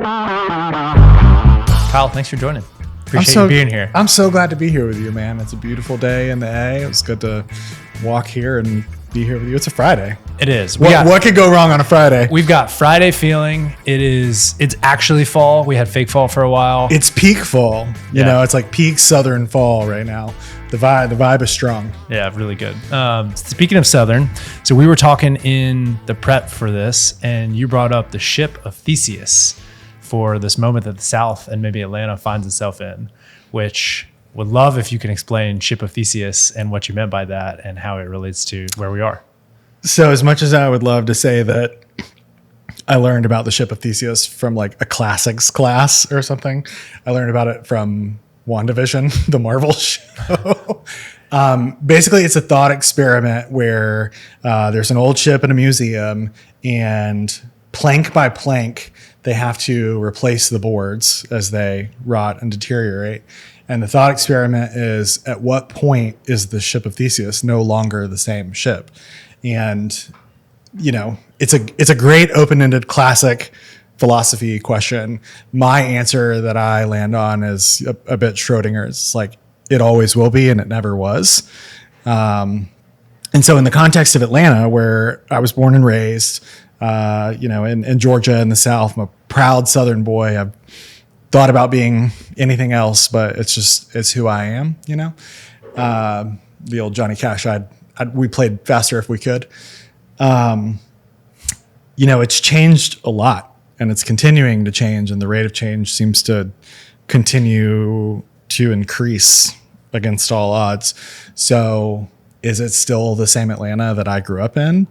Kyle, thanks for joining. Appreciate you being here. I'm so glad to be here with you, man. It's a beautiful day in the A. It was good to walk here and be here with you. It's a Friday. It is. What could go wrong on a Friday? We've got Friday feeling. It's actually fall. We had fake fall for a while. It's peak fall. You know, it's like peak southern fall right now. The vibe is strong. Yeah, really good. Speaking of southern, so we were talking in the prep for this, and you brought up the ship of Theseus for this moment that the South and maybe Atlanta finds itself in, which would love if you can explain ship of Theseus and what you meant by that and how it relates to where we are. So as much as I would love to say that I learned about the ship of Theseus from like a classics class or something, I learned about it from WandaVision, the Marvel show. Basically, it's a thought experiment where there's an old ship in a museum, and plank by plank, they have to replace the boards as they rot and deteriorate. And the thought experiment is, at what point is the ship of Theseus no longer the same ship? And, you know, it's a great open-ended classic philosophy question. My answer that I land on is a bit Schrodinger's. It's like, it always will be and it never was. And so in the context of Atlanta, where I was born and raised, in Georgia in the South, I'm a proud Southern boy. I've thought about being anything else, but it's who I am, you know? The old Johnny Cash, we played faster if we could. It's changed a lot. And it's continuing to change, and the rate of change seems to continue to increase against all odds. So is it still the same Atlanta that I grew up in?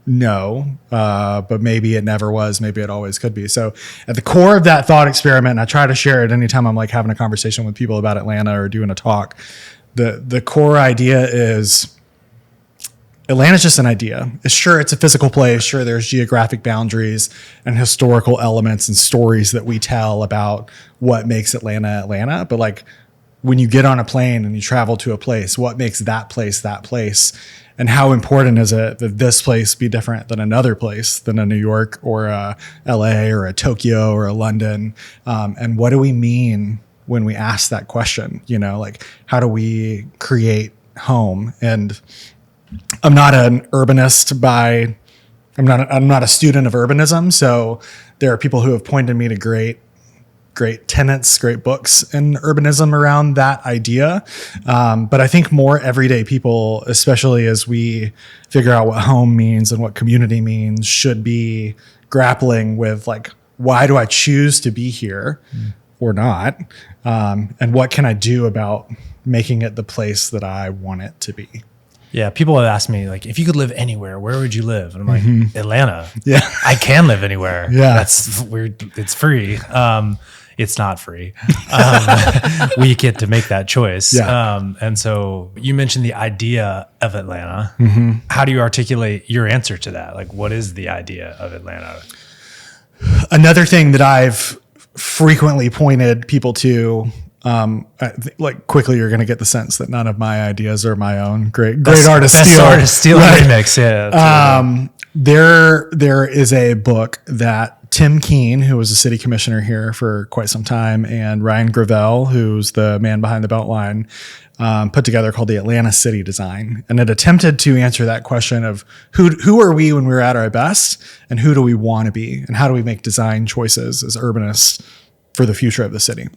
No, but maybe it never was. Maybe it always could be. So at the core of that thought experiment, and I try to share it anytime I'm like having a conversation with people about Atlanta or doing a talk, the core idea is Atlanta's just an idea. It's a physical place. Sure, there's geographic boundaries and historical elements and stories that we tell about what makes Atlanta, Atlanta. But like when you get on a plane and you travel to a place, what makes that place? And how important is it that this place be different than another place, than a New York or a LA or a Tokyo or a London? And what do we mean when we ask that question? You know, like, how do we create home? And I'm not an urbanist I'm not a student of urbanism. So there are people who have pointed me to great tenets, great books in urbanism around that idea. But I think more everyday people, especially as we figure out what home means and what community means, should be grappling with like, why do I choose to be here or not? And what can I do about making it the place that I want it to be? Yeah, people have asked me, like, if you could live anywhere, where would you live? And I'm like, Atlanta. Yeah. I can live anywhere. Yeah. That's weird. It's free. It's not free. We get to make that choice. Yeah. And so you mentioned the idea of Atlanta. How do you articulate your answer to that? Like, what is the idea of Atlanta? Another thing that I've frequently pointed people to, quickly you're going to get the sense that none of my ideas are my own. Great artist steal right. Remix. Yeah. There is a book that Tim Keene, who was a city commissioner here for quite some time, and Ryan Gravel, who's the man behind the Beltline, put together called the Atlanta City Design. And it attempted to answer that question of who are we when we're at our best, and who do we want to be, and how do we make design choices as urbanists for the future of the city.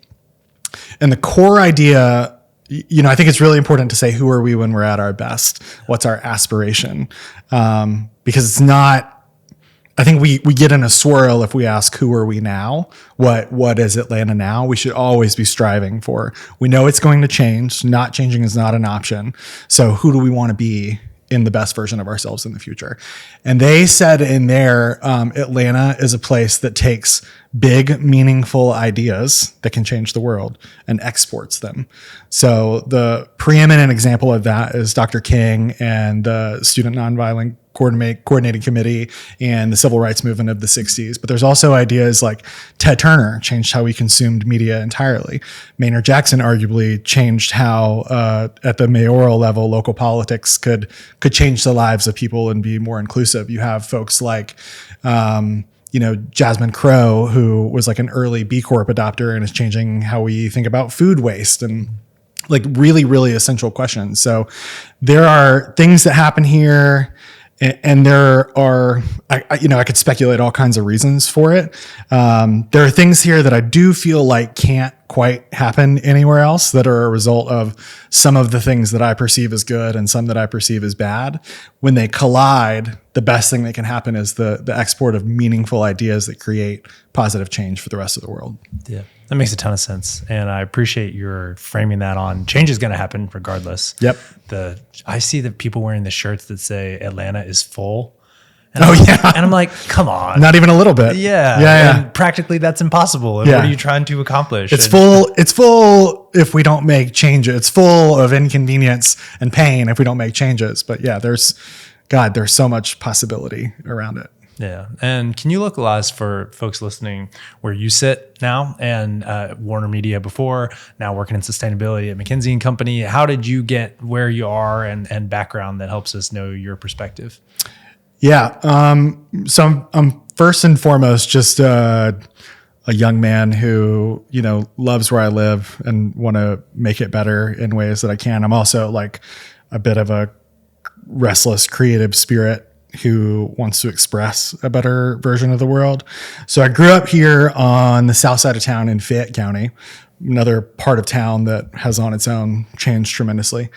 And the core idea, I think it's really important to say, who are we when we're at our best? What's our aspiration? Because it's not, I think we get in a swirl if we ask, who are we now? What is Atlanta now? We should always be striving for. We know it's going to change. Not changing is not an option. So who do we want to be in the best version of ourselves in the future? And they said in there, Atlanta is a place that takes big, meaningful ideas that can change the world and exports them. So the preeminent example of that is Dr. King and the Student Nonviolent Coordinating Committee and the civil rights movement of the 60s. But there's also ideas like Ted Turner changed how we consumed media entirely. Maynard Jackson arguably changed how, at the mayoral level, local politics could change the lives of people and be more inclusive. You have folks like, Jasmine Crowe, who was like an early B Corp adopter and is changing how we think about food waste and like really, really essential questions. So there are things that happen here, and there are, I could speculate all kinds of reasons for it. There are things here that I do feel like can't quite happen anywhere else, that are a result of some of the things that I perceive as good and some that I perceive as bad. When they collide, the best thing that can happen is the export of meaningful ideas that create positive change for the rest of the world. Yeah, that makes a ton of sense. And I appreciate your framing that on change is going to happen regardless. Yep. I see the people wearing the shirts that say Atlanta is full. And I'm like, come on. Not even a little bit. Yeah. And practically that's impossible. And what are you trying to accomplish? It's full if we don't make changes. It's full of inconvenience and pain if we don't make changes. But yeah, there's so much possibility around it. Yeah. And can you localize for folks listening where you sit now and WarnerMedia before, now working in sustainability at McKinsey Company? How did you get where you are and background that helps us know your perspective? Yeah. So I'm first and foremost just a young man who, loves where I live and want to make it better in ways that I can. I'm also like a bit of a restless creative spirit who wants to express a better version of the world. So I grew up here on the south side of town in Fayette County, another part of town that has on its own changed tremendously.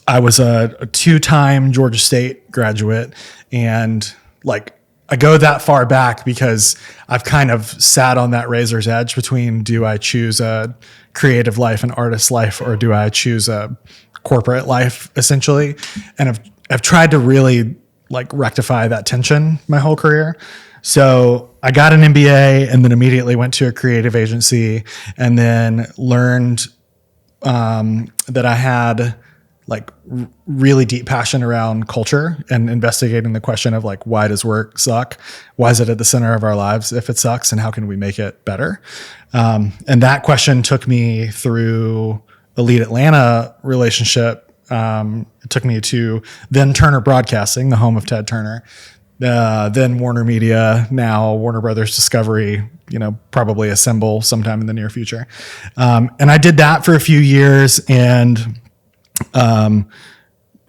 I was a two-time Georgia State graduate, and like I go that far back because I've kind of sat on that razor's edge between, do I choose a creative life, an artist's life, or do I choose a corporate life, essentially? And I've tried to really like rectify that tension my whole career. So I got an MBA and then immediately went to a creative agency, and then learned that I had like really deep passion around culture and investigating the question of like, why does work suck? Why is it at the center of our lives if it sucks, and how can we make it better? And that question took me through a Lead Atlanta relationship. It took me to then Turner Broadcasting, the home of Ted Turner, then WarnerMedia, now Warner Brothers Discovery, probably assemble sometime in the near future. And I did that for a few years, and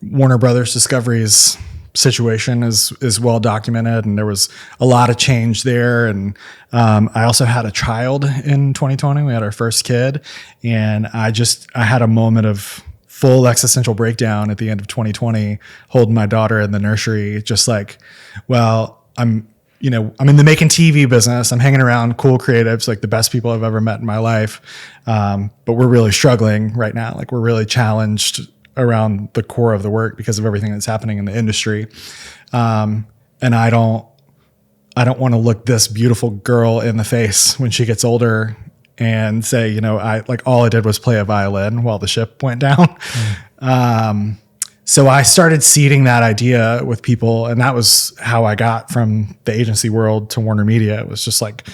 Warner Brothers Discovery's situation is well documented, and there was a lot of change there. And I also had a child in 2020. We had our first kid, and I had a moment of full existential breakdown at the end of 2020, holding my daughter in the nursery, just like, well, I'm in the making TV business. I'm hanging around cool creatives, like the best people I've ever met in my life. But we're really struggling right now. Like we're really challenged around the core of the work because of everything that's happening in the industry. And I don't want to look this beautiful girl in the face when she gets older and say, all I did was play a violin while the ship went down. So I started seeding that idea with people, and that was how I got from the agency world to WarnerMedia. It was just like,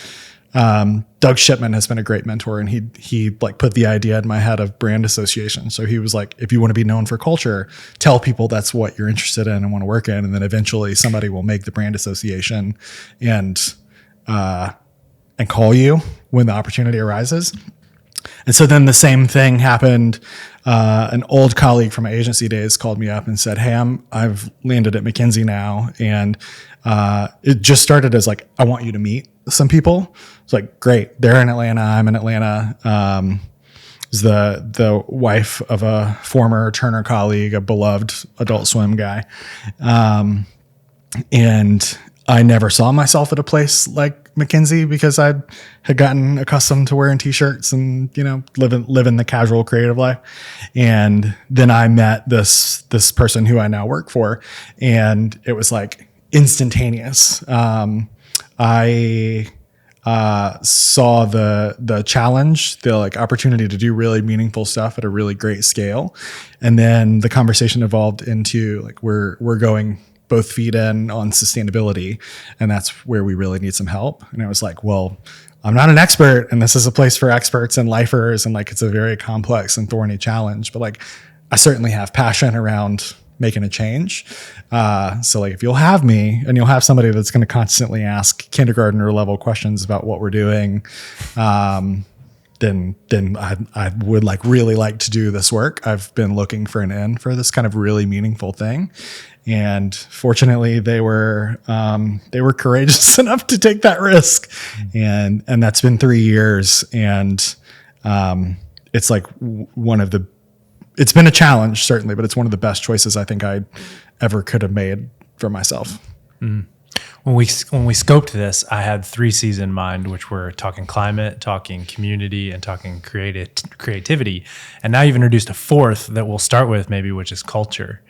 Doug Shipman has been a great mentor, and he like put the idea in my head of brand association. So he was like, if you want to be known for culture, tell people that's what you're interested in and want to work in. And then eventually somebody will make the brand association and call you when the opportunity arises. And so then the same thing happened. An old colleague from my agency days called me up and said, hey, I've landed at McKinsey now. And it just started as like, I want you to meet some people. It's like, great. They're in Atlanta. I'm in Atlanta. Is the wife of a former Turner colleague, a beloved Adult Swim guy. And I never saw myself at a place like McKinsey because I had gotten accustomed to wearing t-shirts and, living the casual creative life. And then I met this person who I now work for, and it was like instantaneous. I saw the challenge, the like opportunity to do really meaningful stuff at a really great scale. And then the conversation evolved into like, we're going both feet in on sustainability, and that's where we really need some help. And I was like, well, I'm not an expert, and this is a place for experts and lifers, and like it's a very complex and thorny challenge, but like I certainly have passion around making a change. So like if you'll have me and you'll have somebody that's going to constantly ask kindergartner level questions about what we're doing, then I would like really like to do this work. I've been looking for an end for this kind of really meaningful thing. And fortunately they were courageous enough to take that risk. And that's been 3 years. And, it's like it's been a challenge certainly, but it's one of the best choices I think I ever could have made for myself. Mm. When we scoped this, I had 3 C's in mind, which were talking climate, talking community, and talking creativity. And now you've introduced a 4th that we'll start with maybe, which is culture.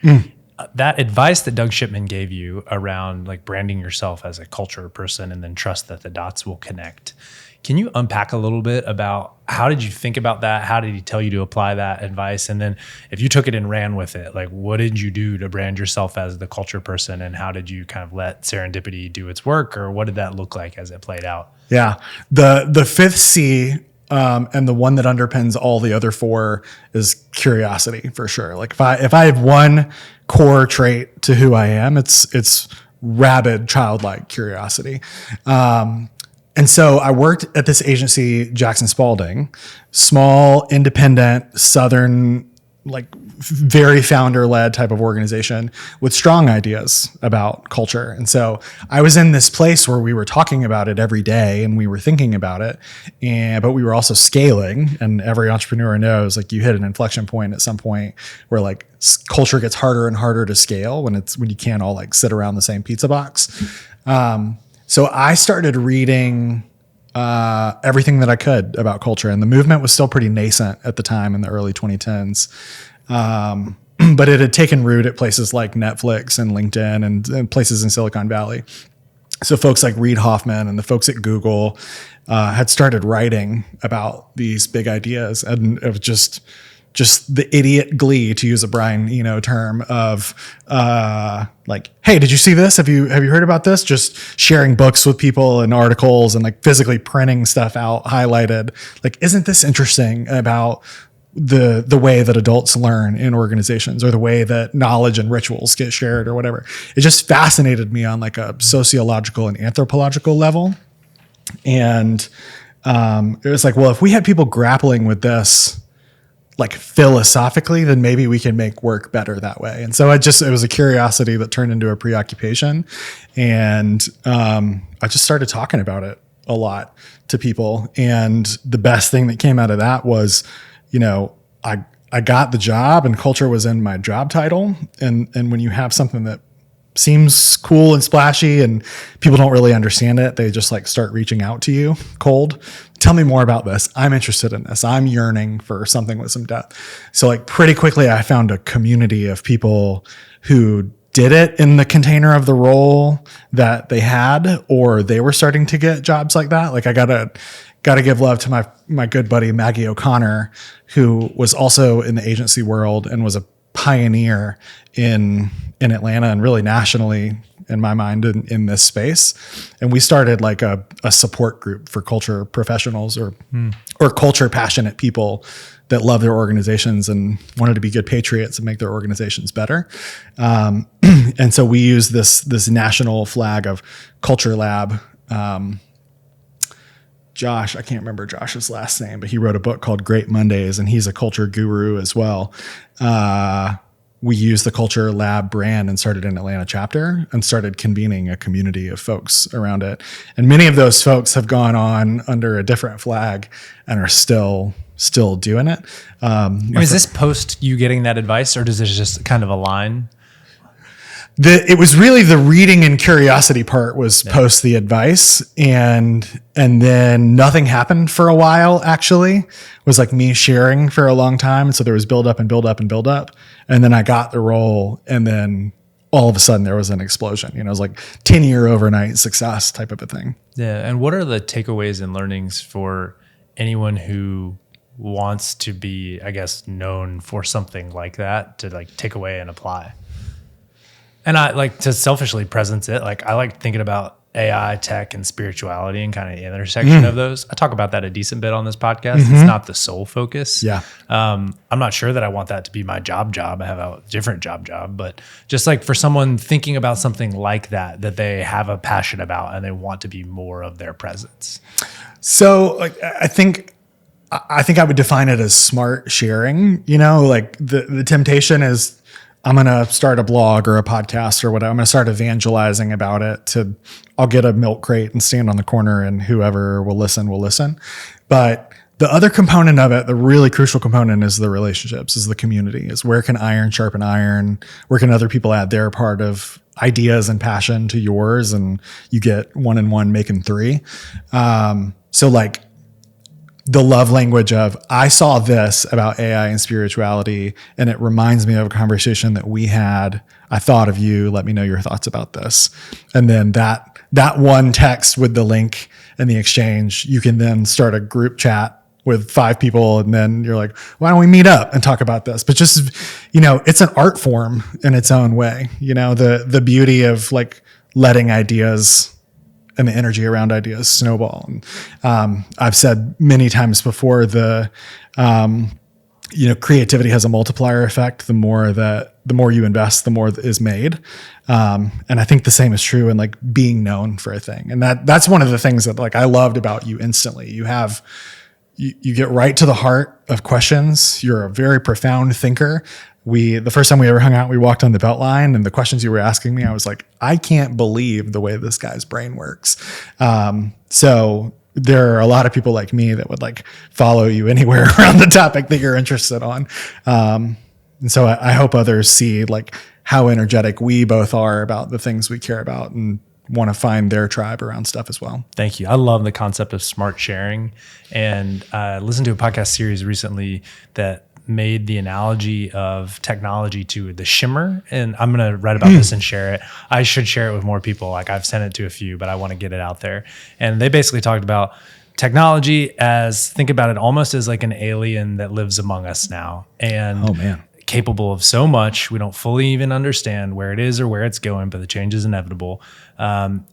That advice that Doug Shipman gave you around like branding yourself as a culture person and then trust that the dots will connect. Can you unpack a little bit about how did you think about that? How did he tell you to apply that advice? And then if you took it and ran with it, like what did you do to brand yourself as the culture person? And how did you kind of let serendipity do its work? Or what did that look like as it played out? Yeah. The 5th C, and the one that underpins all the other 4 is curiosity for sure. Like if I have one core trait to who I am, it's rabid childlike curiosity. And so I worked at this agency, Jackson Spalding, small, independent, Southern, like very founder-led type of organization with strong ideas about culture. And so I was in this place where we were talking about it every day and we were thinking about it, but we were also scaling. And every entrepreneur knows, like you hit an inflection point at some point where like culture gets harder and harder to scale when you can't all like sit around the same pizza box. So I started reading everything that I could about culture, and the movement was still pretty nascent at the time in the early 2010s. But it had taken root at places like Netflix and LinkedIn and places in Silicon Valley. So folks like Reid Hoffman and the folks at Google had started writing about these big ideas, and it was just the idiot glee, to use a Brian Eno term, of like, hey, did you see this? Have you heard about this? Just sharing books with people and articles and like physically printing stuff out, highlighted. Like, isn't this interesting about the way that adults learn in organizations, or the way that knowledge and rituals get shared, or whatever? It just fascinated me on like a sociological and anthropological level. And it was like, well, if we had people grappling with this like philosophically, then maybe we can make work better that way. And so it was a curiosity that turned into a preoccupation. And I just started talking about it a lot to people. And the best thing that came out of that was, I got the job and culture was in my job title. And when you have something that seems cool and splashy and people don't really understand it, they just like start reaching out to you cold. Tell me more about this. I'm interested in this. I'm yearning for something with some depth. So like pretty quickly I found a community of people who did it in the container of the role that they had, or they were starting to get jobs like that. Like I gotta give love to my good buddy Maggie O'Connor, who was also in the agency world and was a pioneer in Atlanta and really nationally, in my mind, in this space. And we started like a support group for culture professionals or culture passionate people that love their organizations and wanted to be good patriots and make their organizations better. And so we use this national flag of Culture Lab. Josh, I can't remember Josh's last name, but he wrote a book called Great Mondays, and he's a culture guru as well. We used the Culture Lab brand and started an Atlanta chapter and started convening a community of folks around it. And many of those folks have gone on under a different flag and are still doing it. Is this post you getting that advice, or does this just kind of align? It was really the reading and curiosity part was post the advice, and then nothing happened for a while. Actually, it was like me sharing for a long time, and so there was build up, and then I got the role, and then all of a sudden there was an explosion. It was like 10-year overnight success type of a thing. Yeah, and what are the takeaways and learnings for anyone who wants to be, I guess, known for something like that, to like take away and apply? And I like to selfishly presence it. Like I like thinking about AI, tech, and spirituality and kind of the intersection of those. I talk about that a decent bit on this podcast. It's not the sole focus. Yeah. I'm not sure that I want that to be my job. I have a different job, but just like for someone thinking about something like that they have a passion about and they want to be more of their presence. So like, I think I would define it as smart sharing. Like the temptation is, I'm going to start a blog or a podcast or whatever. I'm going to start evangelizing about it I'll get a milk crate and stand on the corner and whoever will listen. But the other component of it, the really crucial component, is the relationships, is the community, is where can iron sharpen iron? Where can other people add their part of ideas and passion to yours? And you get 1 and 1 making 3. So like, the love language of, I saw this about AI and spirituality, and it reminds me of a conversation that we had. I thought of you. Let me know your thoughts about this. And then that one text with the link and the exchange, you can then start a group chat with 5 people. And then you're like, why don't we meet up and talk about this? But just, it's an art form in its own way. The beauty of like letting ideas and the energy around ideas snowball. And I've said many times before, creativity has a multiplier effect. The more you invest, the more is made. And I think the same is true in like being known for a thing. And that's one of the things that like I loved about you instantly. You get right to the heart of questions. You're a very profound thinker. The first time we ever hung out, we walked on the Beltline, and the questions you were asking me, I was like, I can't believe the way this guy's brain works. So there are a lot of people like me that would like follow you anywhere around the topic that you're interested on. And so I hope others see like how energetic we both are about the things we care about and want to find their tribe around stuff as well. Thank you. I love the concept of smart sharing. And I listened to a podcast series recently that made the analogy of technology to the shimmer. And I'm going to write about this and share it. I should share it with more people. Like I've sent it to a few, but I want to get it out there. And they basically talked about technology think about it almost as like an alien that lives among us now. And capable of so much. We don't fully even understand where it is or where it's going, but the change is inevitable.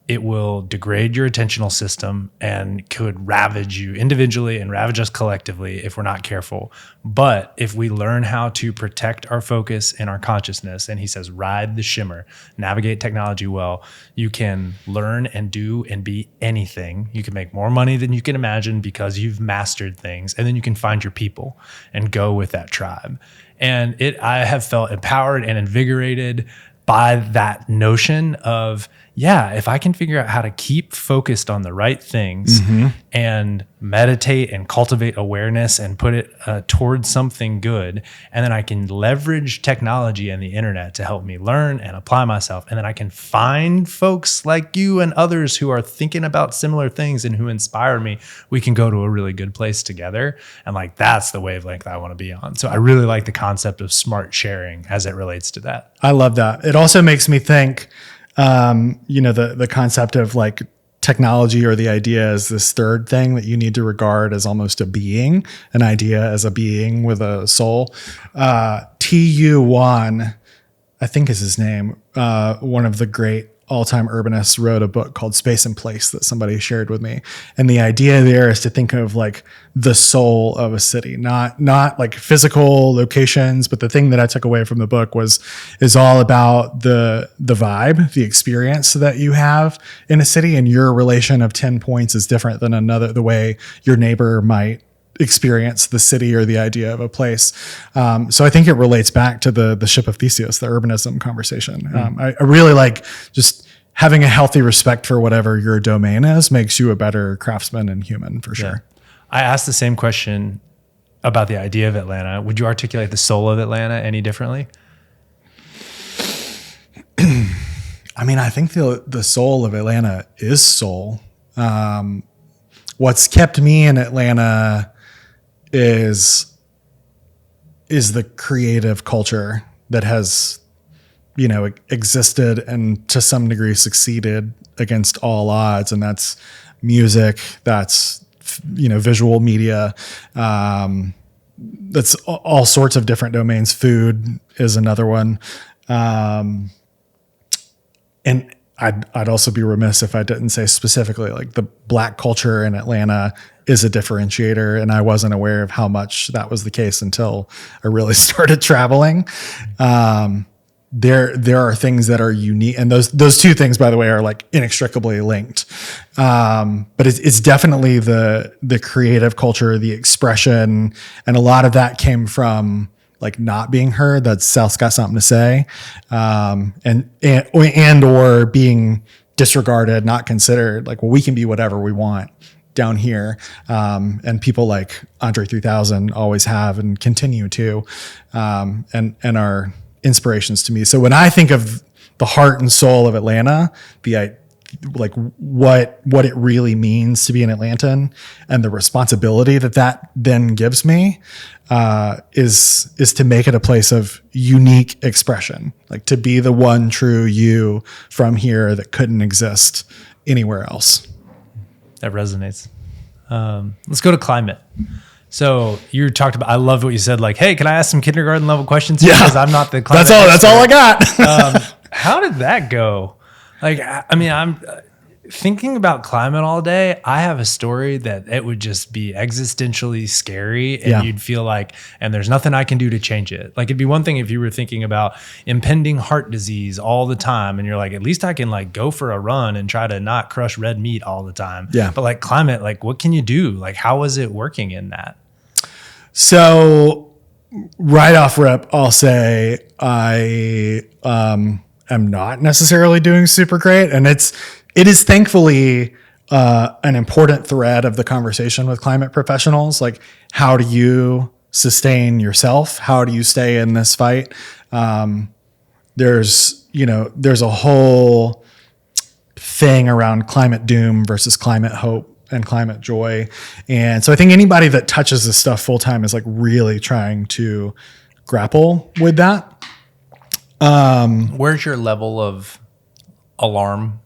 It will degrade your attentional system and could ravage you individually and ravage us collectively if we're not careful. But if we learn how to protect our focus and our consciousness, and he says, ride the shimmer, navigate technology well, you can learn and do and be anything. You can make more money than you can imagine because you've mastered things, and then you can find your people and go with that tribe. And I have felt empowered and invigorated by that notion of, if I can figure out how to keep focused on the right things and meditate and cultivate awareness and put it towards something good, and then I can leverage technology and the internet to help me learn and apply myself. And then I can find folks like you and others who are thinking about similar things and who inspire me. We can go to a really good place together. And like, that's the wavelength I want to be on. So I really like the concept of smart sharing as it relates to that. I love that. It also makes me think, the concept of like technology or the idea as this third thing that you need to regard as almost a being, an idea as a being with a soul. T.U. Wan, I think is his name, one of the great all-time urbanists, wrote a book called Space and Place that somebody shared with me. And the idea there is to think of like the soul of a city, not like physical locations, but the thing that I took away from the book is all about the vibe, the experience that you have in a city, and your relation of 10 points is different than the way your neighbor might experience the city or the idea of a place. So I think it relates back to the ship of Theseus, the urbanism conversation. I really like just having a healthy respect for whatever your domain is makes you a better craftsman and human for sure. I asked the same question about the idea of Atlanta. Would you articulate the soul of Atlanta any differently? I mean, I think the soul of Atlanta is soul. What's kept me in Atlanta is the creative culture that has, existed and to some degree succeeded against all odds. And that's music, that's, visual media, that's all sorts of different domains. Food is another one. And I'd also be remiss if I didn't say specifically, like, the Black culture in Atlanta is a differentiator, and I wasn't aware of how much that was the case until I really started traveling. There are things that are unique, and those two things, by the way, are like inextricably linked. But it's definitely the creative culture, the expression, and a lot of that came from like not being heard. That South's got something to say, and or being disregarded, not considered. Like, well, we can be whatever we want down here, and people like Andre 3000 always have and continue to, and are inspirations to me. So when I think of the heart and soul of Atlanta, like what it really means to be an Atlantan and the responsibility that then gives me, is to make it a place of unique expression, like to be the one true you from here that couldn't exist anywhere else. That resonates. Let's go to climate. So you talked about, I loved what you said, like, hey, can I ask some kindergarten level questions? Yeah. Because I'm not the climate That's all I got. How did that go? Like, I mean, I'm thinking about climate all day. I have a story that it would just be existentially scary, and you'd feel like, and there's nothing I can do to change it. Like, it'd be one thing if you were thinking about impending heart disease all the time, and you're like, at least I can like go for a run and try to not crush red meat all the time. Yeah. But like climate, like what can you do? Like, how is it working in that? So right off rip, I'll say I am not necessarily doing super great. And it is thankfully an important thread of the conversation with climate professionals. Like, how do you sustain yourself? How do you stay in this fight? There's a whole thing around climate doom versus climate hope and climate joy. And so I think anybody that touches this stuff full time is like really trying to grapple with that. Where's your level of alarm?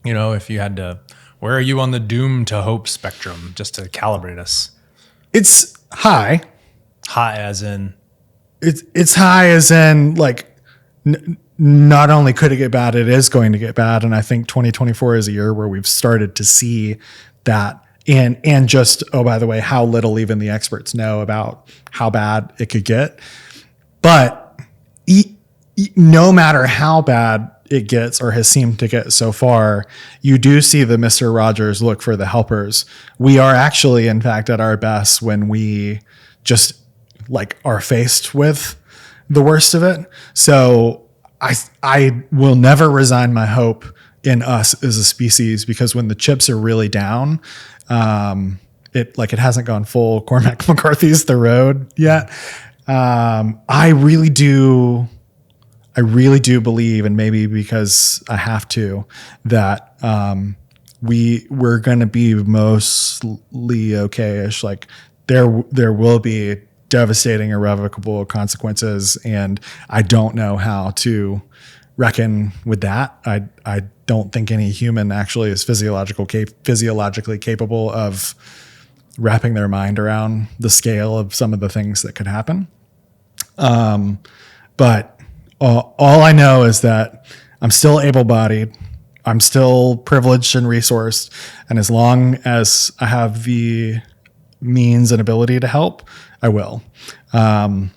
You know, if you had to, where are you on the doom to hope spectrum, just to calibrate us? It's high. High as in? It's high as in like, not only could it get bad, it is going to get bad. And I think 2024 is a year where we've started to see that, and just, oh, by the way, how little even the experts know about how bad it could get. But no matter how bad it gets or has seemed to get so far, you do see the Mr. Rogers look for the helpers. We are actually, in fact, at our best when we just like are faced with the worst of it. So I will never resign my hope in us as a species, because when the chips are really down, it hasn't gone full Cormac McCarthy's The Road yet. I really do believe, and maybe because I have to, that we're going to be mostly okay-ish. Like there will be devastating, irrevocable consequences, and I don't know how to reckon with that. I don't think any human actually is physiologically capable of wrapping their mind around the scale of some of the things that could happen. But all I know is that I'm still able-bodied, I'm still privileged and resourced, and as long as I have the means and ability to help, I will. I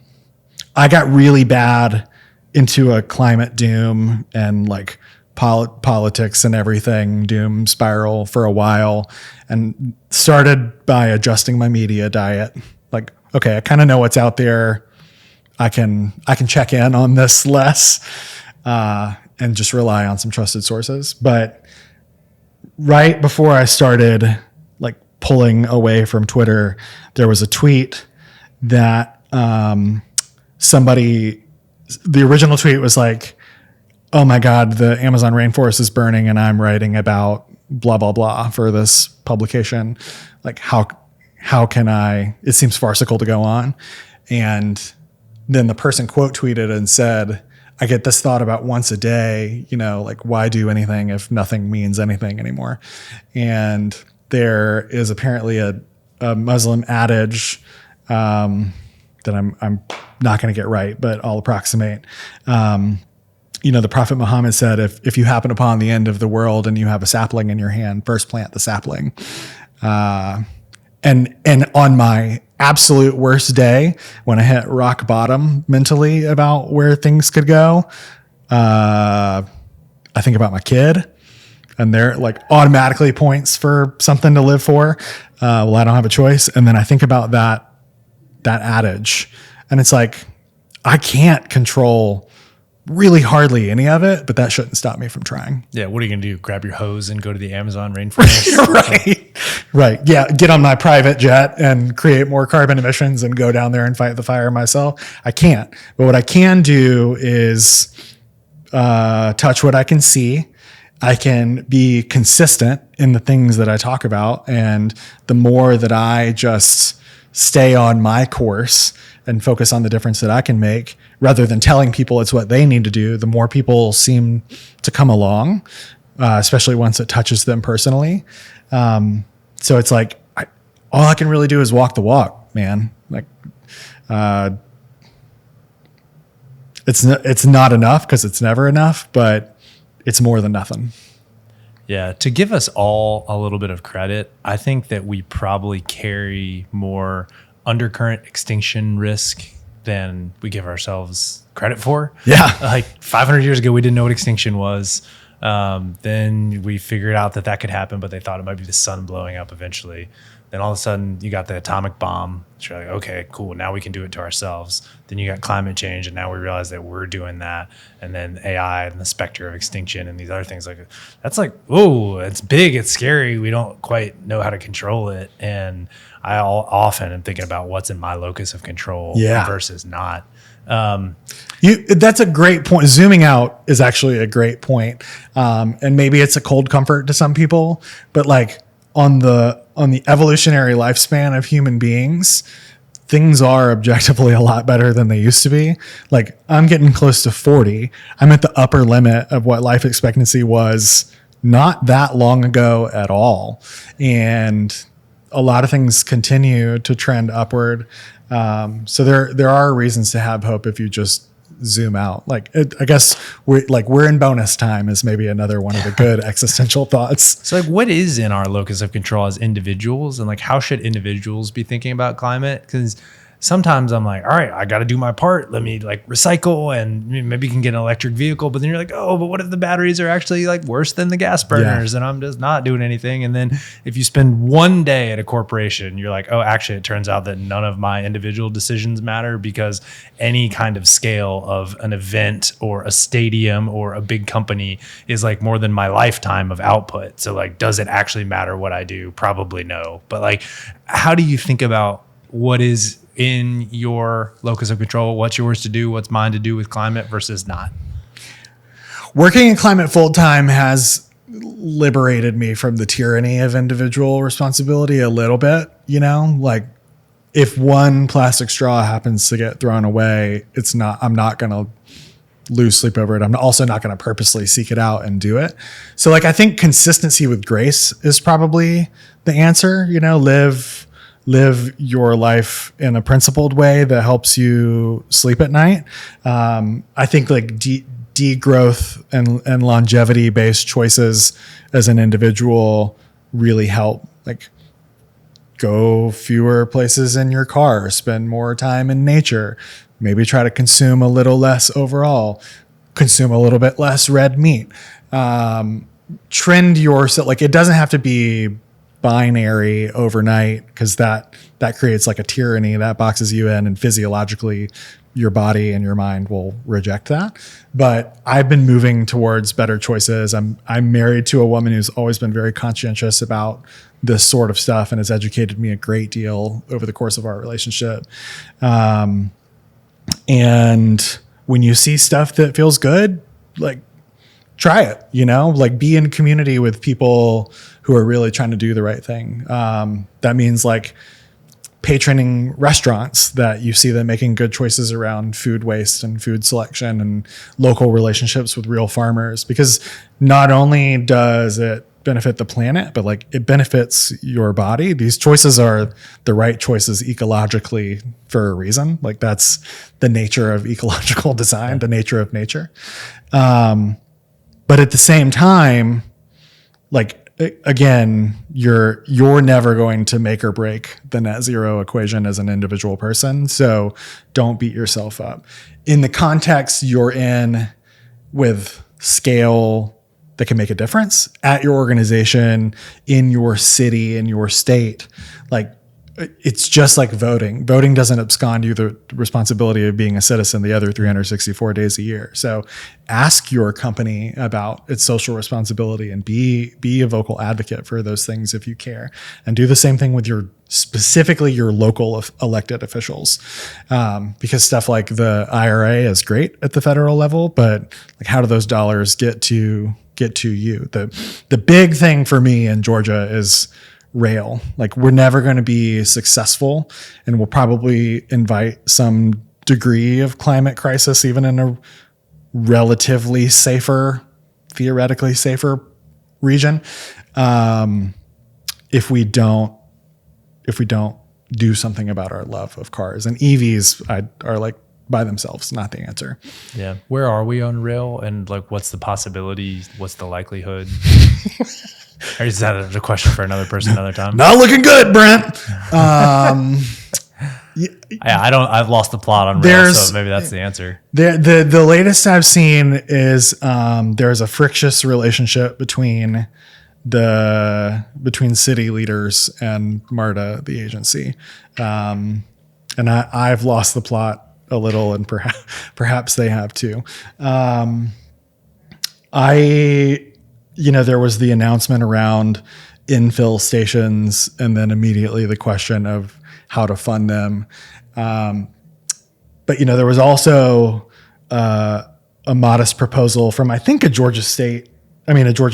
got really bad into a climate doom and like politics and everything doom spiral for a while, and started by adjusting my media diet. Like, okay, I kind of know what's out there. I can check in on this less, and just rely on some trusted sources. But right before I started like pulling away from Twitter, there was a tweet that the original tweet was like, oh my God, the Amazon rainforest is burning and I'm writing about blah, blah, blah for this publication. Like, how can I, it seems farcical to go on. And then the person quote tweeted and said, I get this thought about once a day, like, why do anything if nothing means anything anymore? And there is apparently a Muslim adage that I'm not going to get right, but I'll approximate, the Prophet Muhammad said, if you happen upon the end of the world and you have a sapling in your hand, first plant the sapling. And on my absolute worst day, when I hit rock bottom mentally about where things could go, I think about my kid, and they're like automatically points for something to live for. Well, I don't have a choice. And then I think about that adage, and it's like, I can't control really hardly any of it, but that shouldn't stop me from trying. Yeah. What are you going to do? Grab your hose and go to the Amazon rainforest? Right. Yeah. Get on my private jet and create more carbon emissions and go down there and fight the fire myself. I can't. But what I can do is touch what I can see. I can be consistent in the things that I talk about. And the more that I just stay on my course and focus on the difference that I can make, rather than telling people it's what they need to do, the more people seem to come along, especially once it touches them personally. So it's like, all I can really do is walk the walk, man. Like, it's not enough, because it's never enough, but it's more than nothing. Yeah. To give us all a little bit of credit, I think that we probably carry more undercurrent extinction risk than we give ourselves credit for. Yeah. Like 500 years ago, we didn't know what extinction was. Then we figured out that could happen, but they thought it might be the sun blowing up eventually. Then all of a sudden you got the atomic bomb. So you're like, okay, cool. Now we can do it to ourselves. Then you got climate change, and now we realize that we're doing that. And then AI and the specter of extinction and these other things, like that's like, whoa, it's big, it's scary. We don't quite know how to control it. And I often am thinking about what's in my locus of control versus not. That's a great point. Zooming out is actually a great point. And maybe it's a cold comfort to some people, but like on the evolutionary lifespan of human beings, things are objectively a lot better than they used to be. Like, I'm getting close to 40. I'm at the upper limit of what life expectancy was not that long ago at all. And a lot of things continue to trend upward. So there are reasons to have hope if you just zoom out. I guess we're in bonus time is maybe another one of the good existential thoughts. So like, what is in our locus of control as individuals, and like, how should individuals be thinking about climate? Because sometimes I'm like, all right, I got to do my part. Let me like recycle, and maybe you can get an electric vehicle. But then you're like, oh, but what if the batteries are actually like worse than the gas burners, and I'm just not doing anything? And then if you spend one day at a corporation, you're like, oh, actually, it turns out that none of my individual decisions matter, because any kind of scale of an event or a stadium or a big company is like more than my lifetime of output. So like, does it actually matter what I do? Probably no. But like, how do you think about what is in your locus of control? What's yours to do? What's mine to do with climate versus not? Working in climate full time has liberated me from the tyranny of individual responsibility a little bit. Like, if one plastic straw happens to get thrown away, I'm not going to lose sleep over it. I'm also not going to purposely seek it out and do it. So like, I think consistency with grace is probably the answer. Live your life in a principled way that helps you sleep at night. I think like degrowth and longevity based choices as an individual really help. Like, go fewer places in your car, spend more time in nature, maybe try to consume a little less overall, consume a little bit less red meat. Trend yourself. Like, it doesn't have to be binary overnight, because that creates like a tyranny that boxes you in, and physiologically your body and your mind will reject that. But I've been moving towards better choices. I'm married to a woman who's always been very conscientious about this sort of stuff and has educated me a great deal over the course of our relationship. And when you see stuff that feels good, like, try it, like, be in community with people who are really trying to do the right thing. That means like patroning restaurants that you see them making good choices around food waste and food selection and local relationships with real farmers, because not only does it benefit the planet, but like it benefits your body. These choices are the right choices ecologically for a reason. Like that's the nature of ecological design, the nature of nature. But at the same time, like again, you're never going to make or break the net zero equation as an individual person. So don't beat yourself up. In the context you're in with scale that can make a difference at your organization, in your city, in your state, like it's just like voting. Voting doesn't abscond you the responsibility of being a citizen the other 364 days a year. So ask your company about its social responsibility and be a vocal advocate for those things if you care. And do the same thing with specifically your local elected officials. Because stuff like the IRA is great at the federal level, but like how do those dollars get to you? The big thing for me in Georgia is rail. Like we're never going to be successful, and we'll probably invite some degree of climate crisis, even in a relatively theoretically safer region. If we don't do something about our love of cars, and EVs are like by themselves not the answer. Yeah. Where are we on rail, and like what's the possibility? What's the likelihood? Or is that a question for another person another time? Not looking good, Brent. I've lost the plot on rail, so maybe that's the answer. The latest I've seen is there's a frictious relationship between city leaders and MARTA, the agency. And I've lost the plot a little, and perhaps they have too. There was the announcement around infill stations, and then immediately the question of how to fund them. But there was also a modest proposal from, I think, a Georgia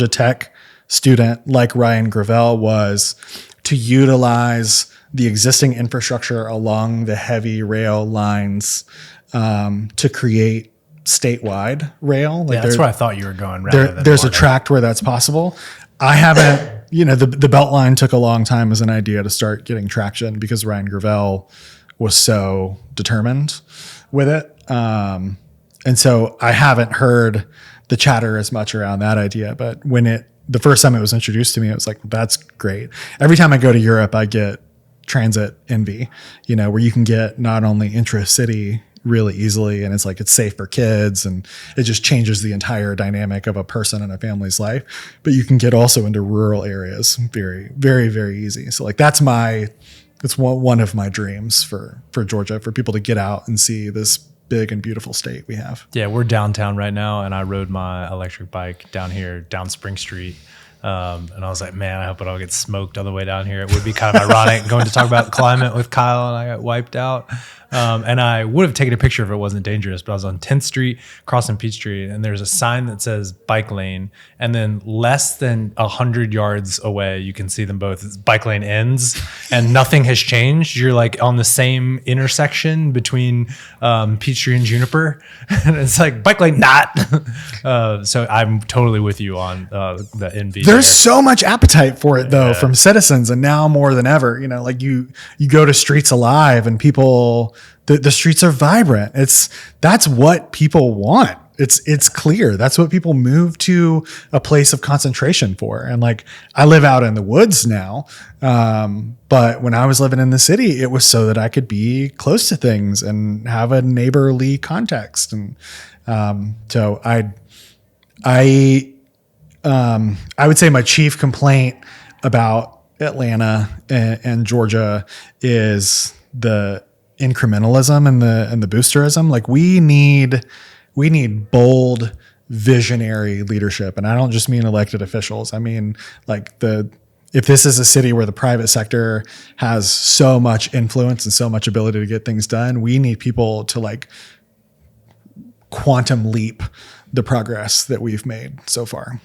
Tech student like Ryan Gravel, was to utilize the existing infrastructure along the heavy rail lines to create statewide rail. Like that's where I thought you were going. There's a tract where that's possible. I haven't, the Beltline took a long time as an idea to start getting traction because Ryan Gravel was so determined with it. And so I haven't heard the chatter as much around that idea, but the first time it was introduced to me, it was like, well, that's great. Every time I go to Europe, I get transit envy, where you can get not only intra-city really easily, and it's like it's safe for kids, and it just changes the entire dynamic of a person and a family's life, but you can get also into rural areas very, very, very easy. So like that's one of my dreams for Georgia, for people to get out and see this big and beautiful state we have. Yeah, we're downtown right now, and I rode my electric bike down here, down Spring Street. And I was like, man, I hope it all gets smoked on the way down here. It would be kind of ironic going to talk about climate with Kyle, and I got wiped out. And I would have taken a picture if it wasn't dangerous, but I was on 10th Street, crossing Peachtree, and there's a sign that says bike lane. And then less than 100 yards away, you can see them both. It's bike lane ends, and nothing has changed. You're like on the same intersection between Peachtree and Juniper. And it's like bike lane, not. So I'm totally with you on the envy. There's so much appetite for it though, from citizens, and now more than ever, like you go to Streets Alive and people, the streets are vibrant. That's what people want. It's clear. That's what people move to a place of concentration for. And like, I live out in the woods now. But when I was living in the city, it was so that I could be close to things and have a neighborly context. And, so I would say my chief complaint about Atlanta and Georgia is the incrementalism and the boosterism. Like we need bold, visionary leadership. And I don't just mean elected officials. I mean, like if this is a city where the private sector has so much influence and so much ability to get things done, we need people to like quantum leap the progress that we've made so far.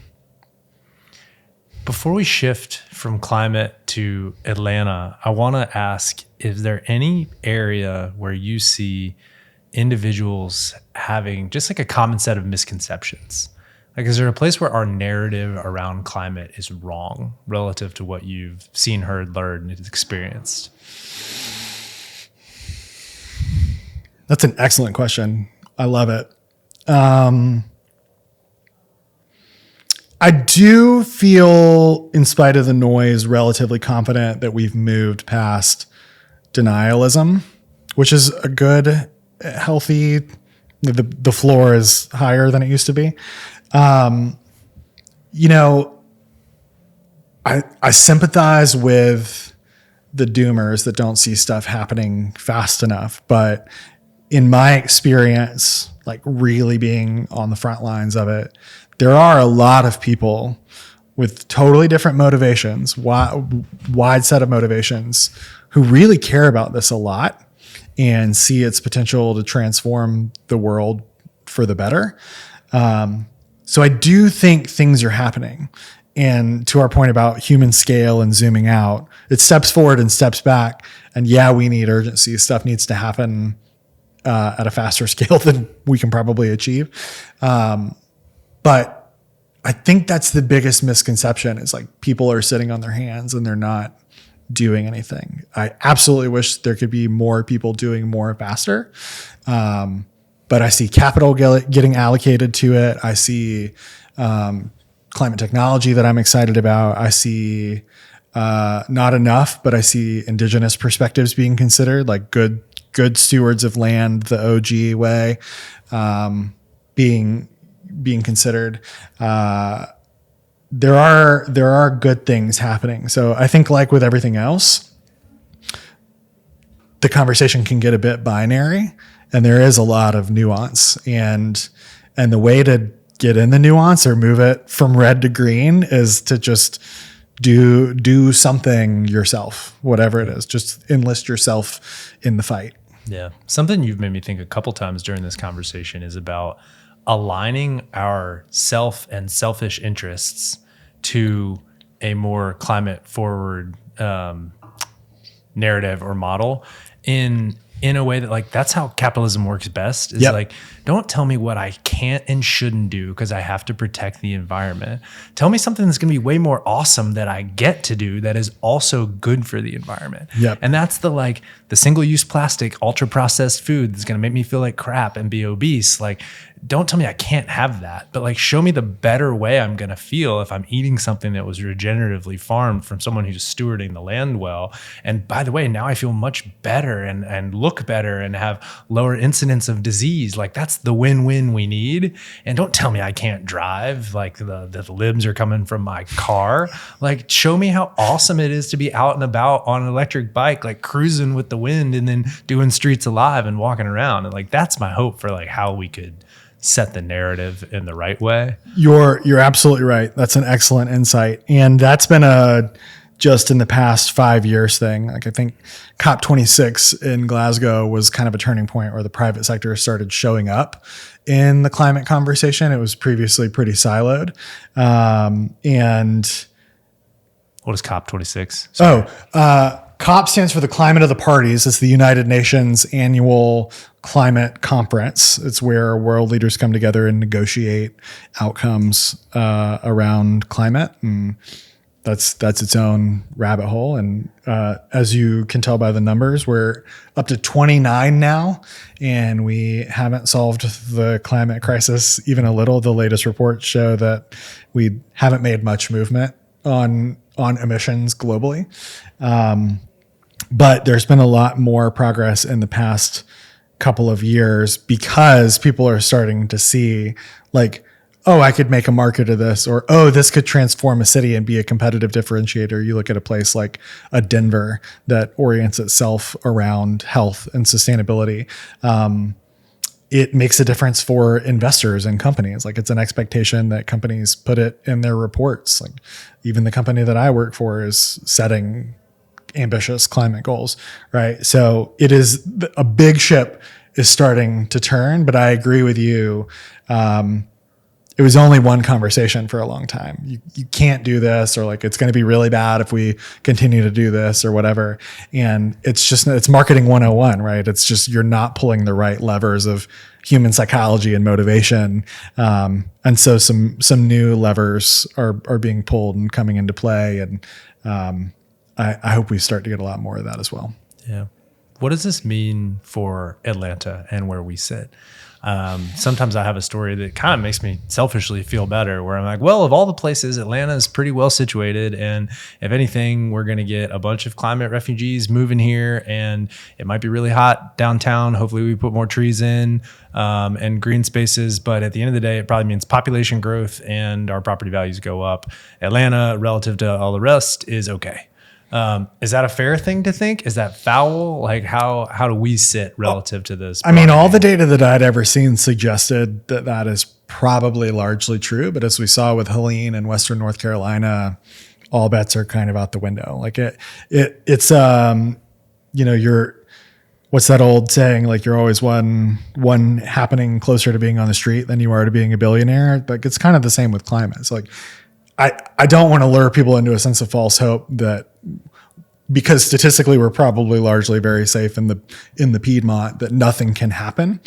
Before we shift from climate to Atlanta, I want to ask, is there any area where you see individuals having just like a common set of misconceptions? Like, is there a place where our narrative around climate is wrong relative to what you've seen, heard, learned, and experienced? That's an excellent question. I love it. I do feel, in spite of the noise, relatively confident that we've moved past denialism, which is a good, healthy, the floor is higher than it used to be. You know, I sympathize with the doomers that don't see stuff happening fast enough. But in my experience, like really being on the front lines of it, there are a lot of people with totally different motivations, wide set of motivations, who really care about this a lot and see its potential to transform the world for the better. So I do think things are happening. And to our point about human scale and zooming out, it steps forward and steps back. And yeah, we need urgency. Stuff needs to happen at a faster scale than we can probably achieve. But I think that's the biggest misconception, is like people are sitting on their hands and they're not doing anything. I absolutely wish there could be more people doing more faster. But I see capital getting allocated to it. I see climate technology that I'm excited about. I see not enough, but I see indigenous perspectives being considered, like good stewards of land, the OG way, being considered. There are good things happening. So I think, like with everything else, the conversation can get a bit binary, and there is a lot of nuance. And the way to get in the nuance or move it from red to green is to just do something yourself, whatever it is. Just enlist yourself in the fight. Yeah. Something you've made me think a couple times during this conversation is about aligning our self and selfish interests to a more climate forward narrative or model in a way that, like, that's how capitalism works best, is like, don't tell me what I can't and shouldn't do because I have to protect the environment. Tell me something that's going to be way more awesome that I get to do that is also good for the environment. And that's the single-use plastic, ultra-processed food that's going to make me feel like crap and be obese. Like, don't tell me I can't have that, but like, show me the better way I'm going to feel if I'm eating something that was regeneratively farmed from someone who's stewarding the land well. And by the way, now I feel much better and look better and have lower incidence of disease. Like, that's the win-win we need. And don't tell me I can't drive, like the limbs are coming from my car. Like, show me how awesome it is to be out and about on an electric bike, like cruising with the wind and then doing streets alive and walking around. And like, that's my hope for like how we could set the narrative in the right way. You're absolutely right. That's an excellent insight. And that's been just in the past 5 years thing. Like, I think COP26 in Glasgow was kind of a turning point where the private sector started showing up in the climate conversation. It was previously pretty siloed. And what is COP26? COP stands for the Climate of the Parties. It's the United Nations annual climate conference. It's where world leaders come together and negotiate outcomes around climate. And that's its own rabbit hole. And as you can tell by the numbers, we're up to 29 now, and we haven't solved the climate crisis even a little. The latest reports show that we haven't made much movement on emissions globally. But there's been a lot more progress in the past couple of years because people are starting to see, like, oh, I could make a market of this, or, oh, this could transform a city and be a competitive differentiator. You look at a place like a Denver that orients itself around health and sustainability. It makes a difference for investors and companies. Like, it's an expectation that companies put it in their reports. Like, even the company that I work for is setting ambitious climate goals, right? So it is a big ship is starting to turn, but I agree with you. it was only one conversation for a long time. You can't do this, or like, it's going to be really bad if we continue to do this or whatever. And it's marketing 101, right? It's just, you're not pulling the right levers of human psychology and motivation. And so some new levers are being pulled and coming into play. And I hope we start to get a lot more of that as well. Yeah. What does this mean for Atlanta and where we sit? Sometimes I have a story that kind of makes me selfishly feel better, where I'm like, well, of all the places, Atlanta is pretty well situated. And if anything, we're going to get a bunch of climate refugees moving here, and it might be really hot downtown. Hopefully we put more trees in and green spaces. But at the end of the day, it probably means population growth and our property values go up. Atlanta, relative to all the rest, is okay. Is that a fair thing to think? Is that foul? Like, how do we sit relative to this? I mean, all the data that I'd ever seen suggested that is probably largely true. But as we saw with Helene in Western North Carolina, all bets are kind of out the window. Like it's what's that old saying? Like, you're always one happening closer to being on the street than you are to being a billionaire. But it's kind of the same with climate. It's like, I don't want to lure people into a sense of false hope that, because statistically we're probably largely very safe in the Piedmont, that nothing can happen.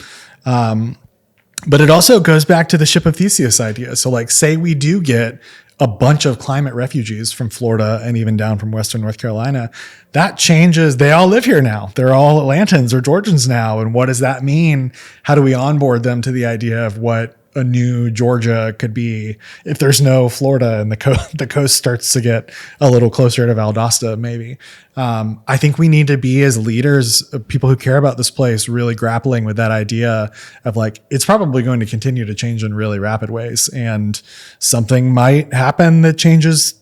But it also goes back to the ship of Theseus idea. So like, say we do get a bunch of climate refugees from Florida and even down from Western North Carolina, that changes. They all live here now. They're all Atlantans or Georgians now. And what does that mean? How do we onboard them to the idea of what a new Georgia could be if there's no Florida and the coast starts to get a little closer to Valdosta, maybe. I think we need to be, as leaders, people who care about this place, really grappling with that idea of like, it's probably going to continue to change in really rapid ways, and something might happen that changes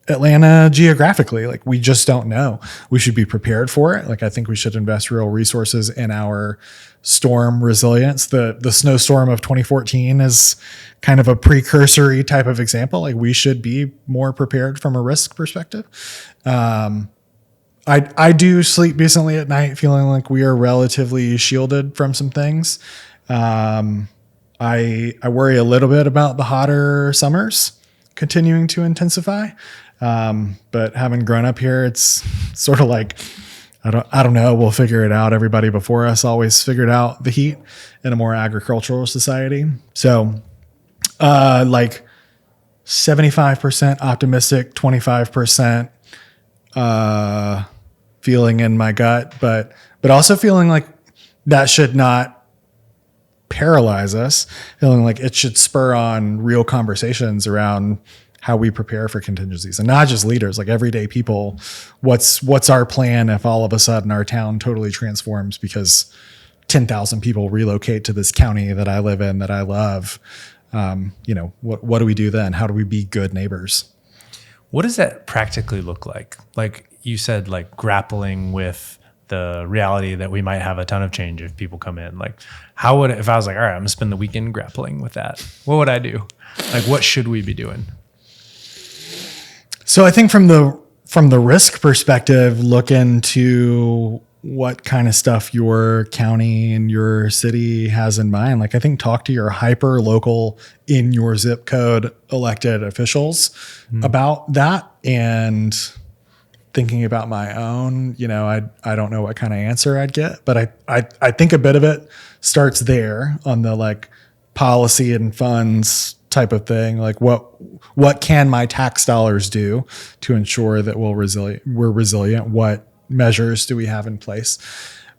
Atlanta geographically. Like, we just don't know. We should be prepared for it. Like, I think we should invest real resources in our storm resilience. The snowstorm of 2014 is kind of a precursory type of example. Like, we should be more prepared from a risk perspective. I do sleep decently at night, feeling like we are relatively shielded from some things. I worry a little bit about the hotter summers continuing to intensify. But having grown up here, it's sort of like, I don't know. We'll figure it out. Everybody before us always figured out the heat in a more agricultural society. So, like 75% optimistic, 25%, feeling in my gut, but also feeling like that should not paralyze us, feeling like it should spur on real conversations around how we prepare for contingencies, and not just leaders, like everyday people. What's our plan if all of a sudden our town totally transforms because 10,000 people relocate to this county that I live in, that I love? What do we do then? How do we be good neighbors? What does that practically look like? Like you said, like grappling with the reality that we might have a ton of change if people come in. Like, if I was like, all right, I'm gonna spend the weekend grappling with that, what would I do? Like, what should we be doing? So I think from the risk perspective, look into what kind of stuff your county and your city has in mind. Like, I think talk to your hyper local, in your zip code elected officials about that. And thinking about my own, I don't know what kind of answer I'd get, but I think a bit of it starts there on the like policy and funds type of thing. Like, what can my tax dollars do to ensure that we're resilient? What measures do we have in place?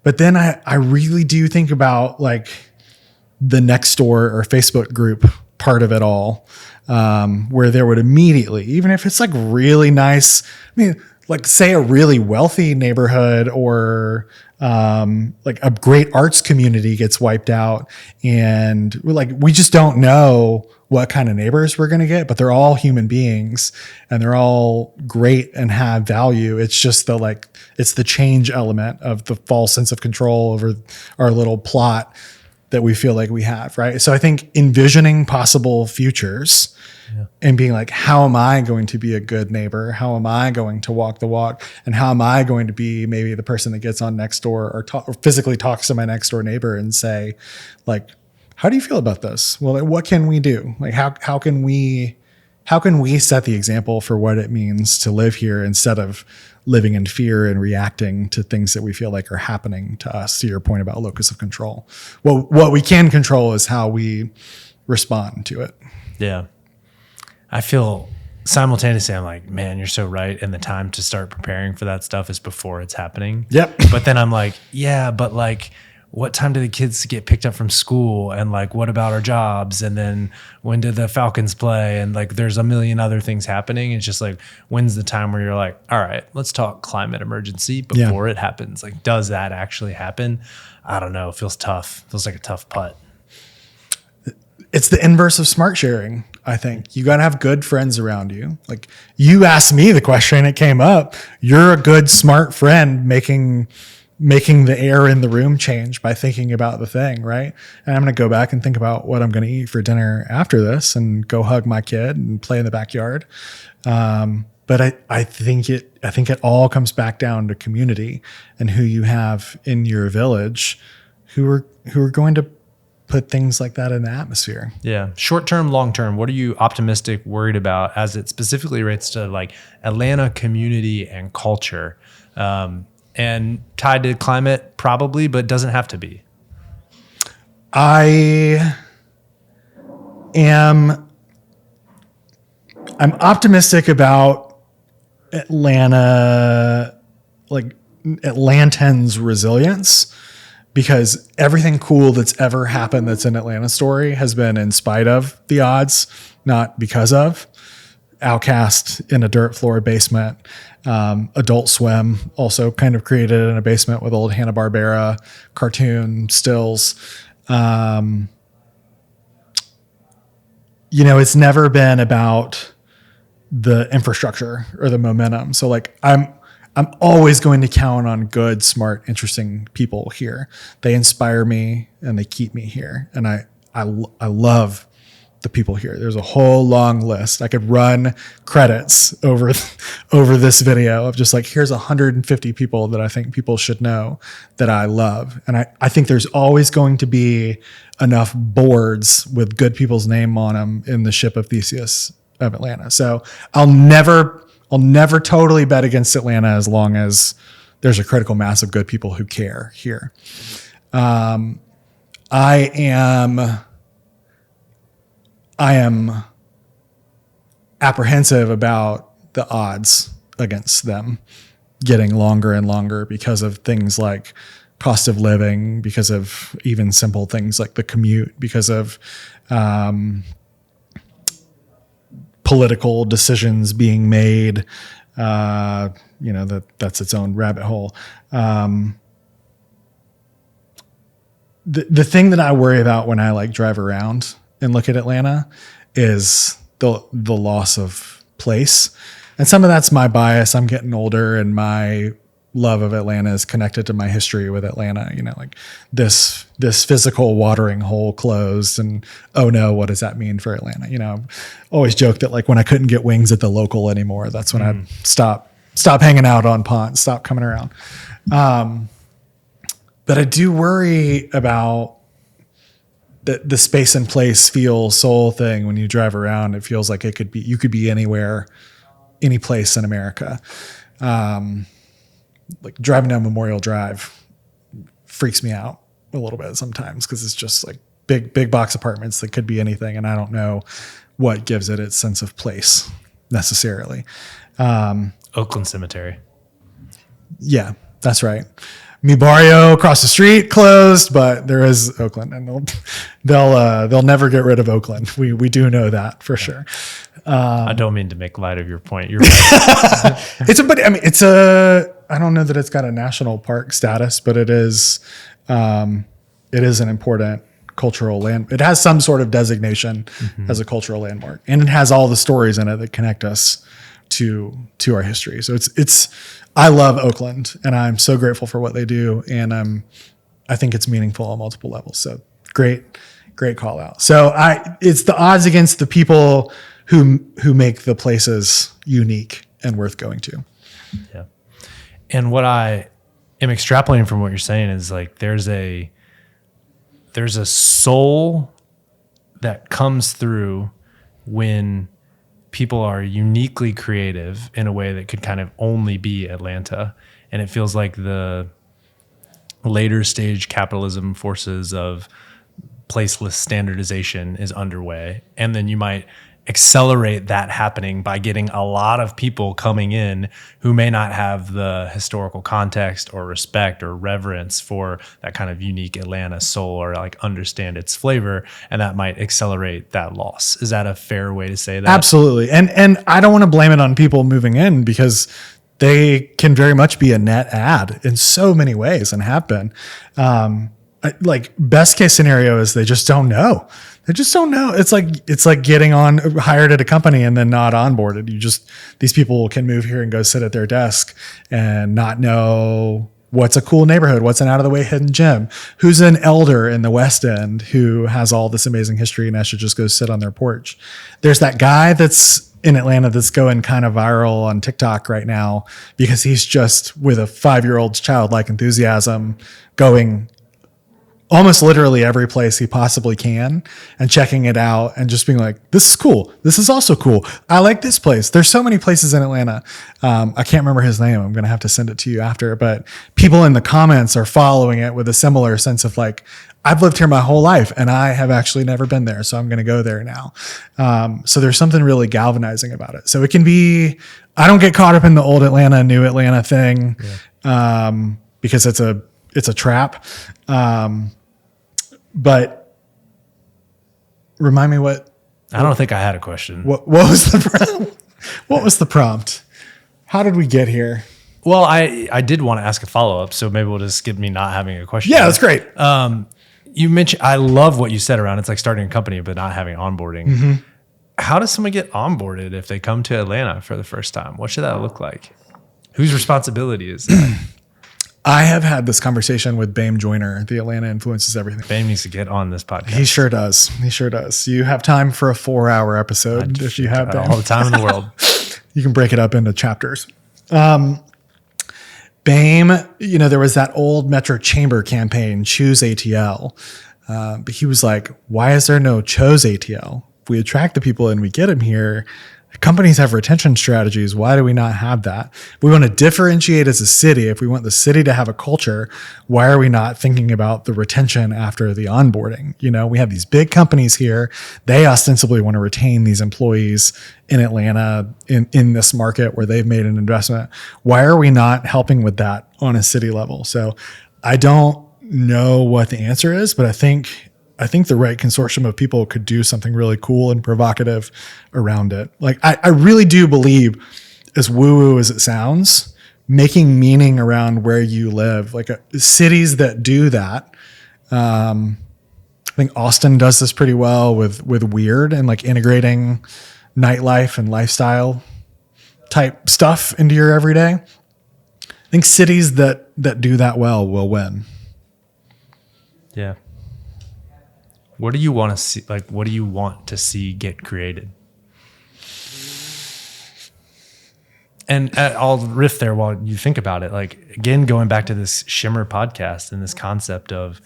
But then I really do think about like the Nextdoor or Facebook group part of it all, where there would immediately, even if it's like really nice, like say a really wealthy neighborhood or like a great arts community gets wiped out, and we just don't know what kind of neighbors we're going to get, but they're all human beings and they're all great and have value. It's just it's the change element of the false sense of control over our little plot that we feel like we have, right? So I think envisioning possible futures and being like, how am I going to be a good neighbor? How am I going to walk the walk? And how am I going to be maybe the person that gets on Nextdoor or physically talks to my next door neighbor and say, like, how do you feel about this? Well, like, what can we do? Like, how can we set the example for what it means to live here instead of living in fear and reacting to things that we feel like are happening to us, to your point about locus of control? Well, what we can control is how we respond to it. Yeah. I feel simultaneously, I'm like, man, you're so right. And the time to start preparing for that stuff is before it's happening. Yep. But then I'm like, yeah, but like, what time do the kids get picked up from school? And like, what about our jobs? And then when do the Falcons play? And like, there's a million other things happening. It's just like, when's the time where you're like, all right, let's talk climate emergency before it happens? Like, does that actually happen? I don't know. It feels tough. Feels like a tough putt. It's the inverse of smart sharing. I think you got to have good friends around you. Like, you asked me the question, it came up. You're a good, smart friend making the air in the room change by thinking about the thing, right? And I'm going to go back and think about what I'm going to eat for dinner after this and go hug my kid and play in the backyard. But I think it all comes back down to community and who you have in your village who are going to put things like that in the atmosphere. Yeah. Short term, long term, what are you optimistic, worried about as it specifically relates to like Atlanta community and culture? And tied to climate probably, but doesn't have to be. I'm optimistic about Atlanta, like Atlantans' resilience, because everything cool that's ever happened that's an Atlanta story has been in spite of the odds, not because of. Outcast in a dirt floor basement. Adult Swim also kind of created in a basement with old Hanna-Barbera cartoon stills. It's never been about the infrastructure or the momentum. So like I'm always going to count on good, smart, interesting people here. They inspire me and they keep me here. And I love the people here. There's a whole long list. I could run credits over this video of just like, here's 150 people that I think people should know that I love. And I think there's always going to be enough boards with good people's name on them in the ship of Theseus of Atlanta. So I'll never totally bet against Atlanta as long as there's a critical mass of good people who care here. I am apprehensive about the odds against them getting longer and longer because of things like cost of living, because of even simple things like the commute, because of political decisions being made. That's its own rabbit hole. The thing that I worry about when I like drive around and look at Atlanta is the loss of place. And some of that's my bias. I'm getting older and my love of Atlanta is connected to my history with Atlanta. Like this physical watering hole closed and, oh no, what does that mean for Atlanta? I've always joked that like when I couldn't get wings at the local anymore, that's when I'd stop hanging out on ponds, stop coming around. But I do worry about the space and place feel soul thing. When you drive around, it feels like you could be anywhere, any place in America. Like driving down Memorial Drive freaks me out a little bit sometimes because it's just like big box apartments that could be anything. And I don't know what gives it its sense of place necessarily. Oakland Cemetery. Yeah, that's right. Mi barrio across the street closed, but there is Oakland, and they'll never get rid of Oakland. We do know that for sure. I don't mean to make light of your point. You're right. I don't know that it's got a national park status, but it is an important cultural land. It has some sort of designation as a cultural landmark, and it has all the stories in it that connect us to our history. So I love Oakland, and I'm so grateful for what they do, and I think it's meaningful on multiple levels. So great call out. So it's the odds against the people who make the places unique and worth going to. Yeah. And what I am extrapolating from what you're saying is like there's there's a soul that comes through when people are uniquely creative in a way that could kind of only be Atlanta. And it feels like the later stage capitalism forces of placeless standardization is underway. And then you might accelerate that happening by getting a lot of people coming in who may not have the historical context or respect or reverence for that kind of unique Atlanta soul or like understand its flavor. And that might accelerate that loss. Is that a fair way to say that? Absolutely. And I don't want to blame it on people moving in because they can very much be a net add in so many ways and have been. Like best case scenario is they just don't know. They just don't know. It's like getting hired at a company and then not onboarded. These people can move here and go sit at their desk and not know what's a cool neighborhood, what's an out of the way hidden gem, who's an elder in the West End who has all this amazing history and I should just go sit on their porch. There's that guy that's in Atlanta that's going kind of viral on TikTok right now because he's just with a 5-year-old's childlike enthusiasm going almost literally every place he possibly can and checking it out and just being like, this is cool. This is also cool. I like this place. There's so many places in Atlanta. I can't remember his name. I'm going to have to send it to you after, but people in the comments are following it with a similar sense of like, I've lived here my whole life and I have actually never been there. So I'm going to go there now. So there's something really galvanizing about it. So it can be, I don't get caught up in the old Atlanta, new Atlanta thing because it's a trap. But remind me what. I don't think I had a question. What was the prompt? How did we get here? Well, I did want to ask a follow-up, so maybe we'll just skip me not having a question. Yeah, that's great. You mentioned, I love what you said around it's like starting a company but not having onboarding. Mm-hmm. How does someone get onboarded if they come to Atlanta for the first time? What should that look like? Whose responsibility is that? I have had this conversation with Bame Joyner. The Atlanta Influences Everything. Bame needs to get on this podcast. He sure does. You have time for a 4-hour episode if you have all the time in the world. You can break it up into chapters. Bame, there was that old Metro Chamber campaign, Choose ATL. But he was like, why is there no Chose ATL? If we attract the people and we get them here, companies have retention strategies. Why do we not have that? We want to differentiate as a city. If we want the city to have a culture, why are we not thinking about the retention after the onboarding? We have these big companies here. They ostensibly want to retain these employees in Atlanta in this market where they've made an investment. Why are we not helping with that on a city level? So I don't know what the answer is, but I think the right consortium of people could do something really cool and provocative around it. Like, I really do believe, as woo-woo as it sounds, making meaning around where you live, like cities that do that. I think Austin does this pretty well with Weird and like integrating nightlife and lifestyle type stuff into your everyday. I think cities that do that well will win. Yeah. What do you want to see? Like, what do you want to see get created? And I'll riff there while you think about it. Like, again, going back to this Shimmer podcast and this concept of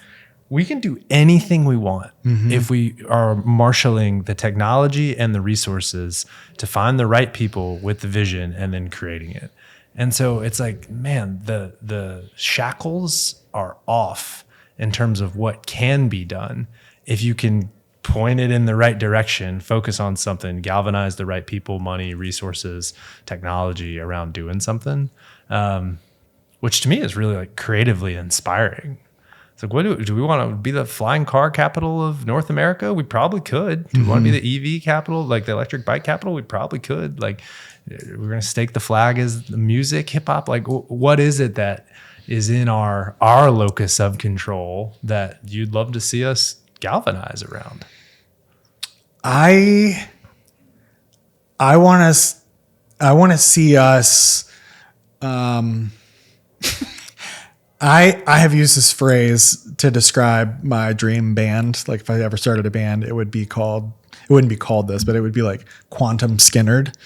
we can do anything we want if we are marshaling the technology and the resources to find the right people with the vision and then creating it. And so it's like, man, the shackles are off in terms of what can be done. If you can point it in the right direction, focus on something, galvanize the right people, money, resources, technology around doing something, which to me is really like creatively inspiring. It's like, what do we want to be the flying car capital of North America? We probably could. Do we want to be the EV capital, like the electric bike capital? We probably could. Like, we're going to stake the flag as the music, hip hop. Like, what is it that is in our locus of control that you'd love to see us galvanize around? I want to see us. I have used this phrase to describe my dream band. Like, if I ever started a band, it wouldn't be called this, but it would be like Quantum Skinnered.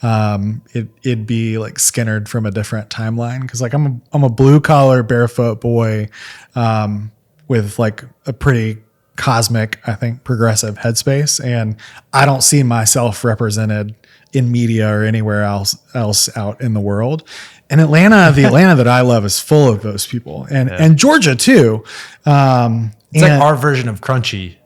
It'd be like Skinnered from a different timeline. Cause like I'm a blue collar barefoot boy, with like a pretty cosmic, I think, progressive headspace. And I don't see myself represented in media or anywhere else out in the world. And Atlanta, the Atlanta that I love is full of those people, and Georgia too. It's like our version of crunchy.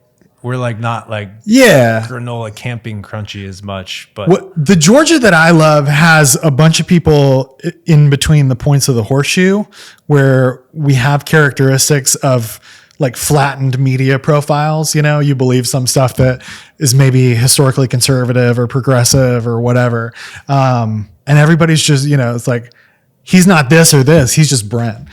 We're like not like granola camping crunchy as much, but the Georgia that I love has a bunch of people in between the points of the horseshoe where we have characteristics of like flattened media profiles. You know, you believe some stuff that is maybe historically conservative or progressive or whatever. And everybody's just, you know, it's like, he's not this or this. He's just Brent.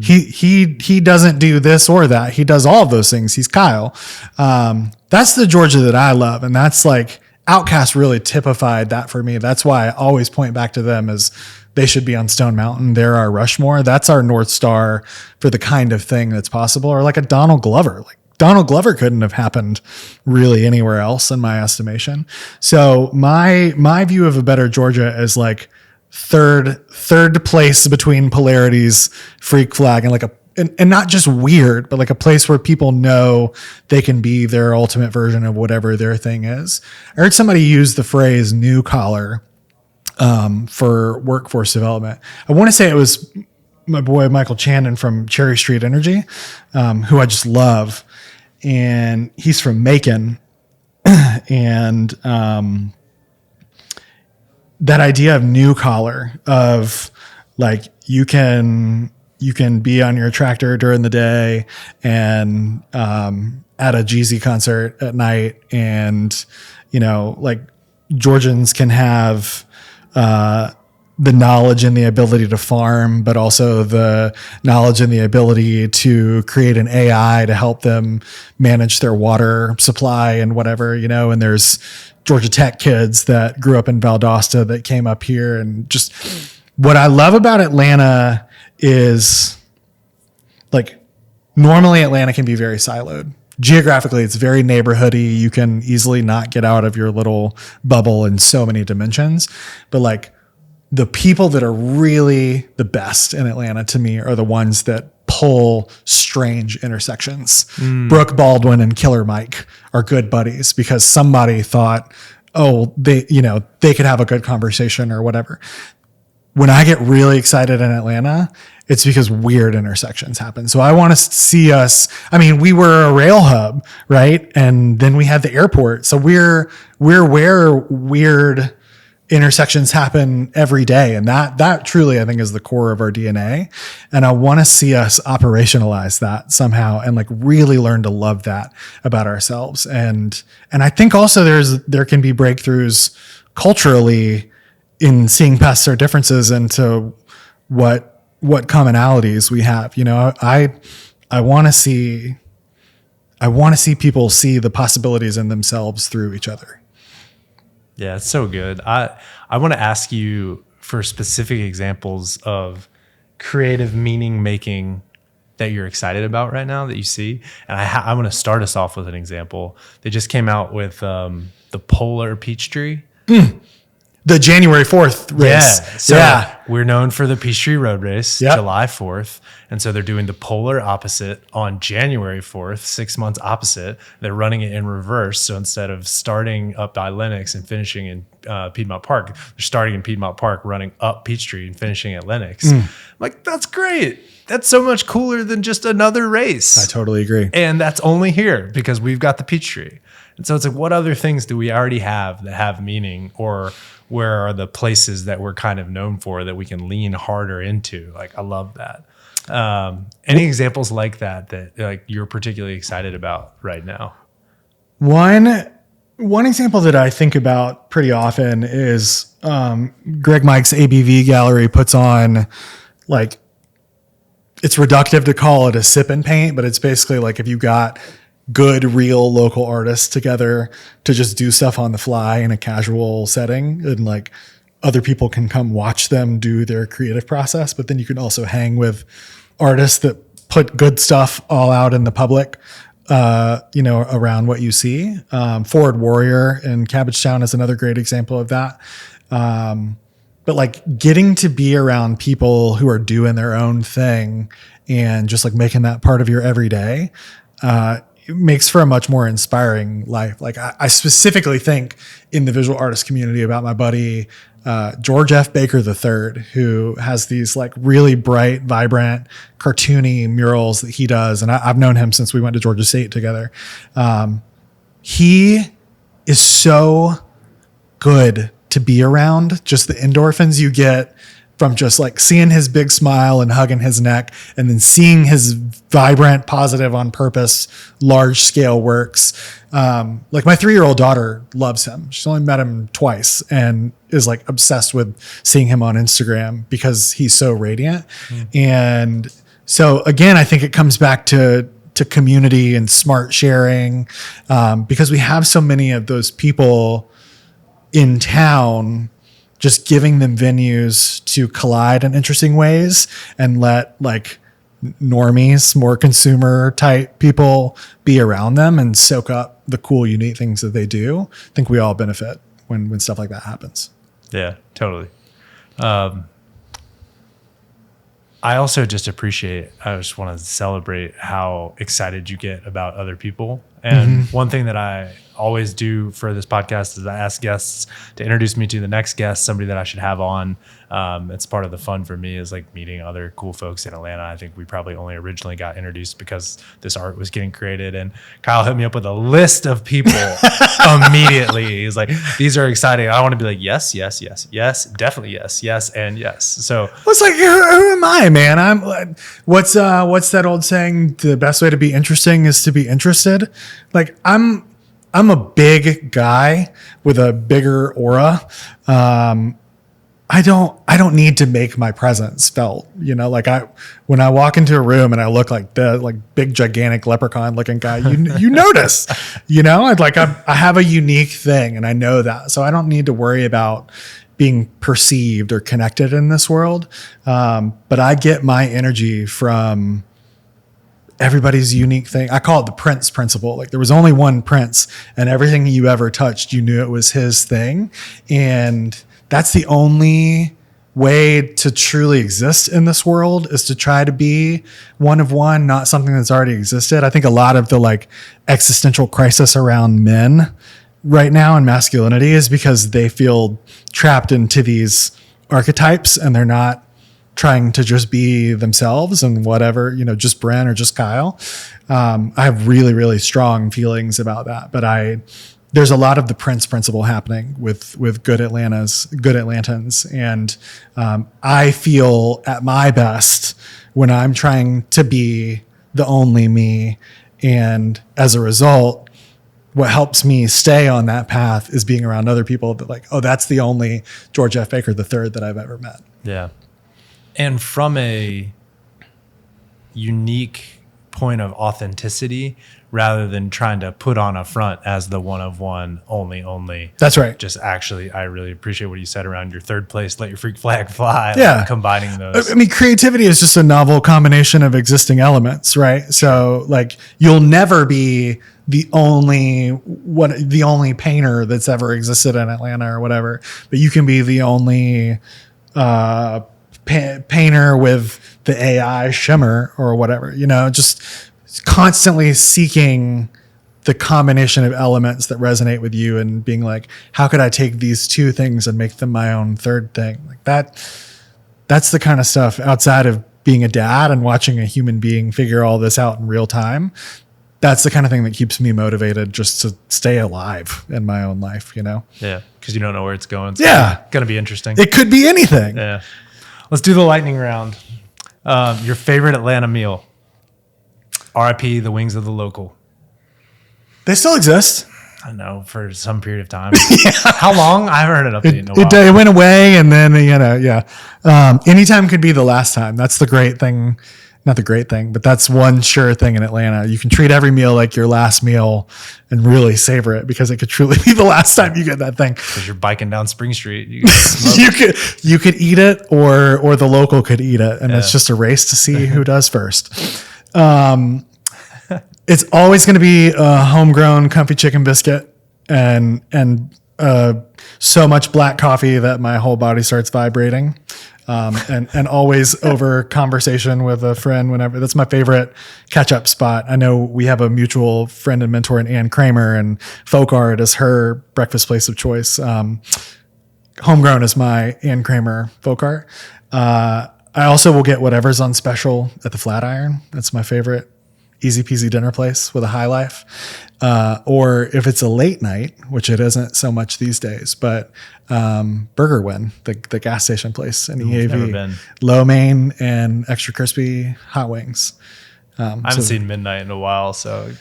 He doesn't do this or that. He does all of those things. He's Kyle. That's the Georgia that I love. And that's like Outkast really typified that for me. That's why I always point back to them as they should be on Stone Mountain. They're our Rushmore. That's our North Star for the kind of thing that's possible. Or like a Donald Glover. Like Donald Glover couldn't have happened really anywhere else in my estimation. So my view of a better Georgia is like third place between polarities, freak flag, and like and not just weird, but like a place where people know they can be their ultimate version of whatever their thing is. I heard somebody use the phrase new collar for workforce development. I want to say it was my boy Michael Chandon from Cherry Street Energy, who I just love. And he's from Macon. And that idea of new collar, of like you can be on your tractor during the day and at a Jeezy concert at night, and you know, like Georgians can have the knowledge and the ability to farm, but also the knowledge and the ability to create an AI to help them manage their water supply and whatever, you know. And there's Georgia Tech kids that grew up in Valdosta that came up here. And just what I love about Atlanta is like normally Atlanta can be very siloed. Geographically, it's very neighborhoody. You can easily not get out of your little bubble in so many dimensions. But like the people that are really the best in Atlanta to me are the ones that pull strange intersections. Brooke Baldwin and Killer Mike are good buddies because somebody thought, oh, they could have a good conversation or whatever. When I get really excited in Atlanta, it's because weird intersections happen. So I want to see us. I mean, we were a rail hub, right? And then we had the airport. So we're where weird intersections happen every day. And that truly, I think, is the core of our DNA. And I want to see us operationalize that somehow and like really learn to love that about ourselves. And I think also there can be breakthroughs culturally in seeing past our differences into what commonalities we have. You know, I want to see people see the possibilities in themselves through each other. Yeah, it's so good. I want to ask you for specific examples of creative meaning making that you're excited about right now that you see. And I want to start us off with an example. They just came out with the Polar Peachtree. The January 4th race. Yeah. So we're known for the Peachtree Road Race, July 4th. And so they're doing the polar opposite on January 4th, 6 months opposite. They're running it in reverse. So instead of starting up by Lenox and finishing in Piedmont Park, they're starting in Piedmont Park, running up Peachtree and finishing at Lenox. Like, that's great. That's so much cooler than just another race. I totally agree. And that's only here because we've got the Peachtree. And so it's like, what other things do we already have that have meaning, or where are the places that we're kind of known for that we can lean harder into? Like, I love that. Any examples like that like you're particularly excited about right now? One example that I think about pretty often is Greg Mike's ABV gallery puts on, like, it's reductive to call it a sip and paint, but it's basically like if you got good, real local artists together to just do stuff on the fly in a casual setting, and like other people can come watch them do their creative process. But then you can also hang with artists that put good stuff all out in the public, around what you see. Forward Warrior in Cabbagetown is another great example of that. But like getting to be around people who are doing their own thing and just like making that part of your everyday, it makes for a much more inspiring life. Like I specifically think in the visual artist community about my buddy, George F. Baker III, who has these like really bright, vibrant, cartoony murals that he does. And I've known him since we went to Georgia State together. He is so good to be around. Just the endorphins you get from just like seeing his big smile and hugging his neck, and then seeing his vibrant, positive, on purpose, large scale works. Like my 3-year-old daughter loves him. She's only met him twice and is like obsessed with seeing him on Instagram because he's so radiant. And so again, I think it comes back to community and smart sharing, because we have so many of those people in town, just giving them venues to collide in interesting ways and let like normies, more consumer type people be around them and soak up the cool, unique things that they do. I think we all benefit when stuff like that happens. Yeah, totally. I also just I just want to celebrate how excited you get about other people. And one thing that I always do for this podcast is I ask guests to introduce me to the next guest, somebody that I should have on. It's part of the fun for me is like meeting other cool folks in Atlanta. I think we probably only originally got introduced because this art was getting created, and Kyle hit me up with a list of people immediately. He's like, these are exciting. I want to be like, yes, yes, yes, yes, definitely yes, yes, and yes. So it's like, who am I, man? I'm what's that old saying? The best way to be interesting is to be interested. Like I'm a big guy with a bigger aura. I don't need to make my presence felt, like when I walk into a room and I look like the big gigantic leprechaun looking guy, you notice, I have a unique thing and I know that. So I don't need to worry about being perceived or connected in this world. But I get my energy from everybody's unique thing. I call it the Prince principle. Like there was only one Prince, and everything you ever touched, you knew it was his thing. And that's the only way to truly exist in this world, is to try to be one of one, not something that's already existed. I think a lot of the like existential crisis around men right now and masculinity is because they feel trapped into these archetypes and they're not trying to just be themselves and whatever, just Brent or just Kyle. I have really, really strong feelings about that, but there's a lot of the Prince principle happening with good Atlantans. And I feel at my best when I'm trying to be the only me. And as a result, what helps me stay on that path is being around other people that like, oh, that's the only George F. Baker III that I've ever met. Yeah. And from a unique point of authenticity, rather than trying to put on a front as the one of one, only. That's right. Just actually, I really appreciate what you said around your third place, let your freak flag fly. Yeah. Like combining those. I mean, creativity is just a novel combination of existing elements, right? So like you'll never be the only painter that's ever existed in Atlanta or whatever, but you can be the only painter with the AI shimmer or whatever, just constantly seeking the combination of elements that resonate with you and being like, how could I take these two things and make them my own third thing? Like that's the kind of stuff outside of being a dad and watching a human being figure all this out in real time. That's the kind of thing that keeps me motivated just to stay alive in my own life, Yeah. Because you don't know where it's going. It's going to be interesting. It could be anything. Yeah. Let's do the lightning round. Your favorite Atlanta meal? RIP, the wings of the local. They still exist. I know, for some period of time. How long? I haven't heard an update in a while. It went away, and then, anytime could be the last time. That's the great thing. Not the great thing, but that's one sure thing in Atlanta. You can treat every meal like your last meal and really savor it, because it could truly be the last time you get that thing. Because you're biking down Spring Street. You could eat it, or the local could eat it. And it's just a race to see who does first. It's always going to be a homegrown comfy chicken biscuit and so much black coffee that my whole body starts vibrating. and always over conversation with a friend whenever. That's my favorite catch up spot. I know we have a mutual friend and mentor in Ann Kramer, and Folk Art is her breakfast place of choice. Homegrown is my Ann Kramer Folk Art. I also will get whatever's on special at the Flatiron. That's my favorite easy peasy dinner place with a high life. Or if it's a late night, which it isn't so much these days, but Burger Win, the gas station place in EAV, lo mein and extra crispy hot wings. I haven't seen midnight in a while, so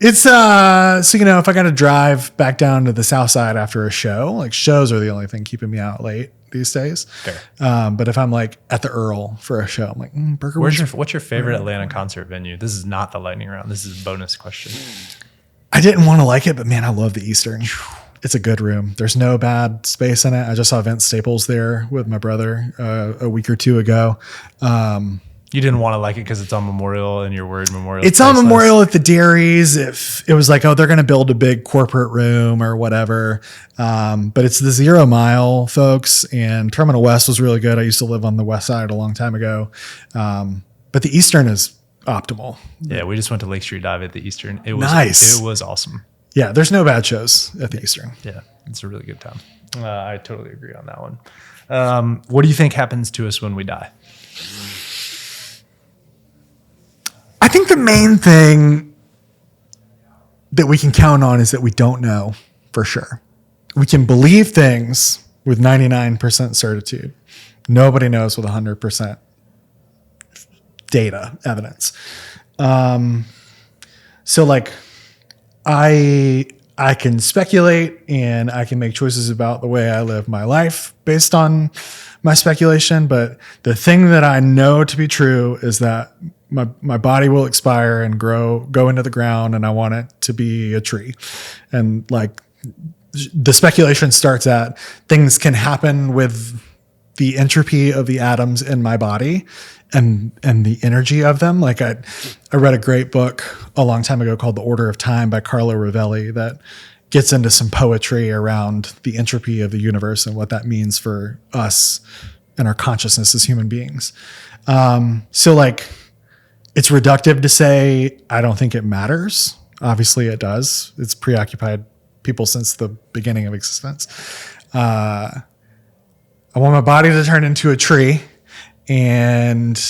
it's so, you know, if I got to drive back down to the South Side after a show, like shows are the only thing keeping me out late these days. But if I'm like at the Earl for a show, I'm like, Burger Win. What's your favorite Atlanta concert venue? This is not the lightning round. This is a bonus question. I didn't want to like it, but man, I love the Eastern. It's a good room. There's no bad space in it. I just saw Vince Staples there with my brother a week or two ago. You didn't want to like it because it's on Memorial and you're worried Memorial. It's on Memorial at the Dairies. If it was like, oh, they're going to build a big corporate room or whatever. But it's the 0 Mile, folks. And Terminal West was really good. I used to live on the West Side a long time ago. But the Eastern is optimal. Yeah, we just went to Lake Street Dive at the Eastern. It was nice. It was awesome. Yeah, there's no bad shows at the Eastern. Yeah, it's a really good time. I totally agree on that one. What do you think happens to us when we die? I think the main thing that we can count on is that we don't know for sure. We can believe things with 99% certitude. Nobody knows with 100% data evidence. So like I can speculate and I can make choices about the way I live my life based on my speculation. But the thing that I know to be true is that my body will expire and go into the ground, and I want it to be a tree. And like the speculation starts at things can happen with the entropy of the atoms in my body and the energy of them. Like I read a great book a long time ago called The Order of Time by Carlo Rovelli that gets into some poetry around the entropy of the universe and what that means for us and our consciousness as human beings. So like, it's reductive to say, I don't think it matters. Obviously it does. It's preoccupied people since the beginning of existence. I want my body to turn into a tree. And,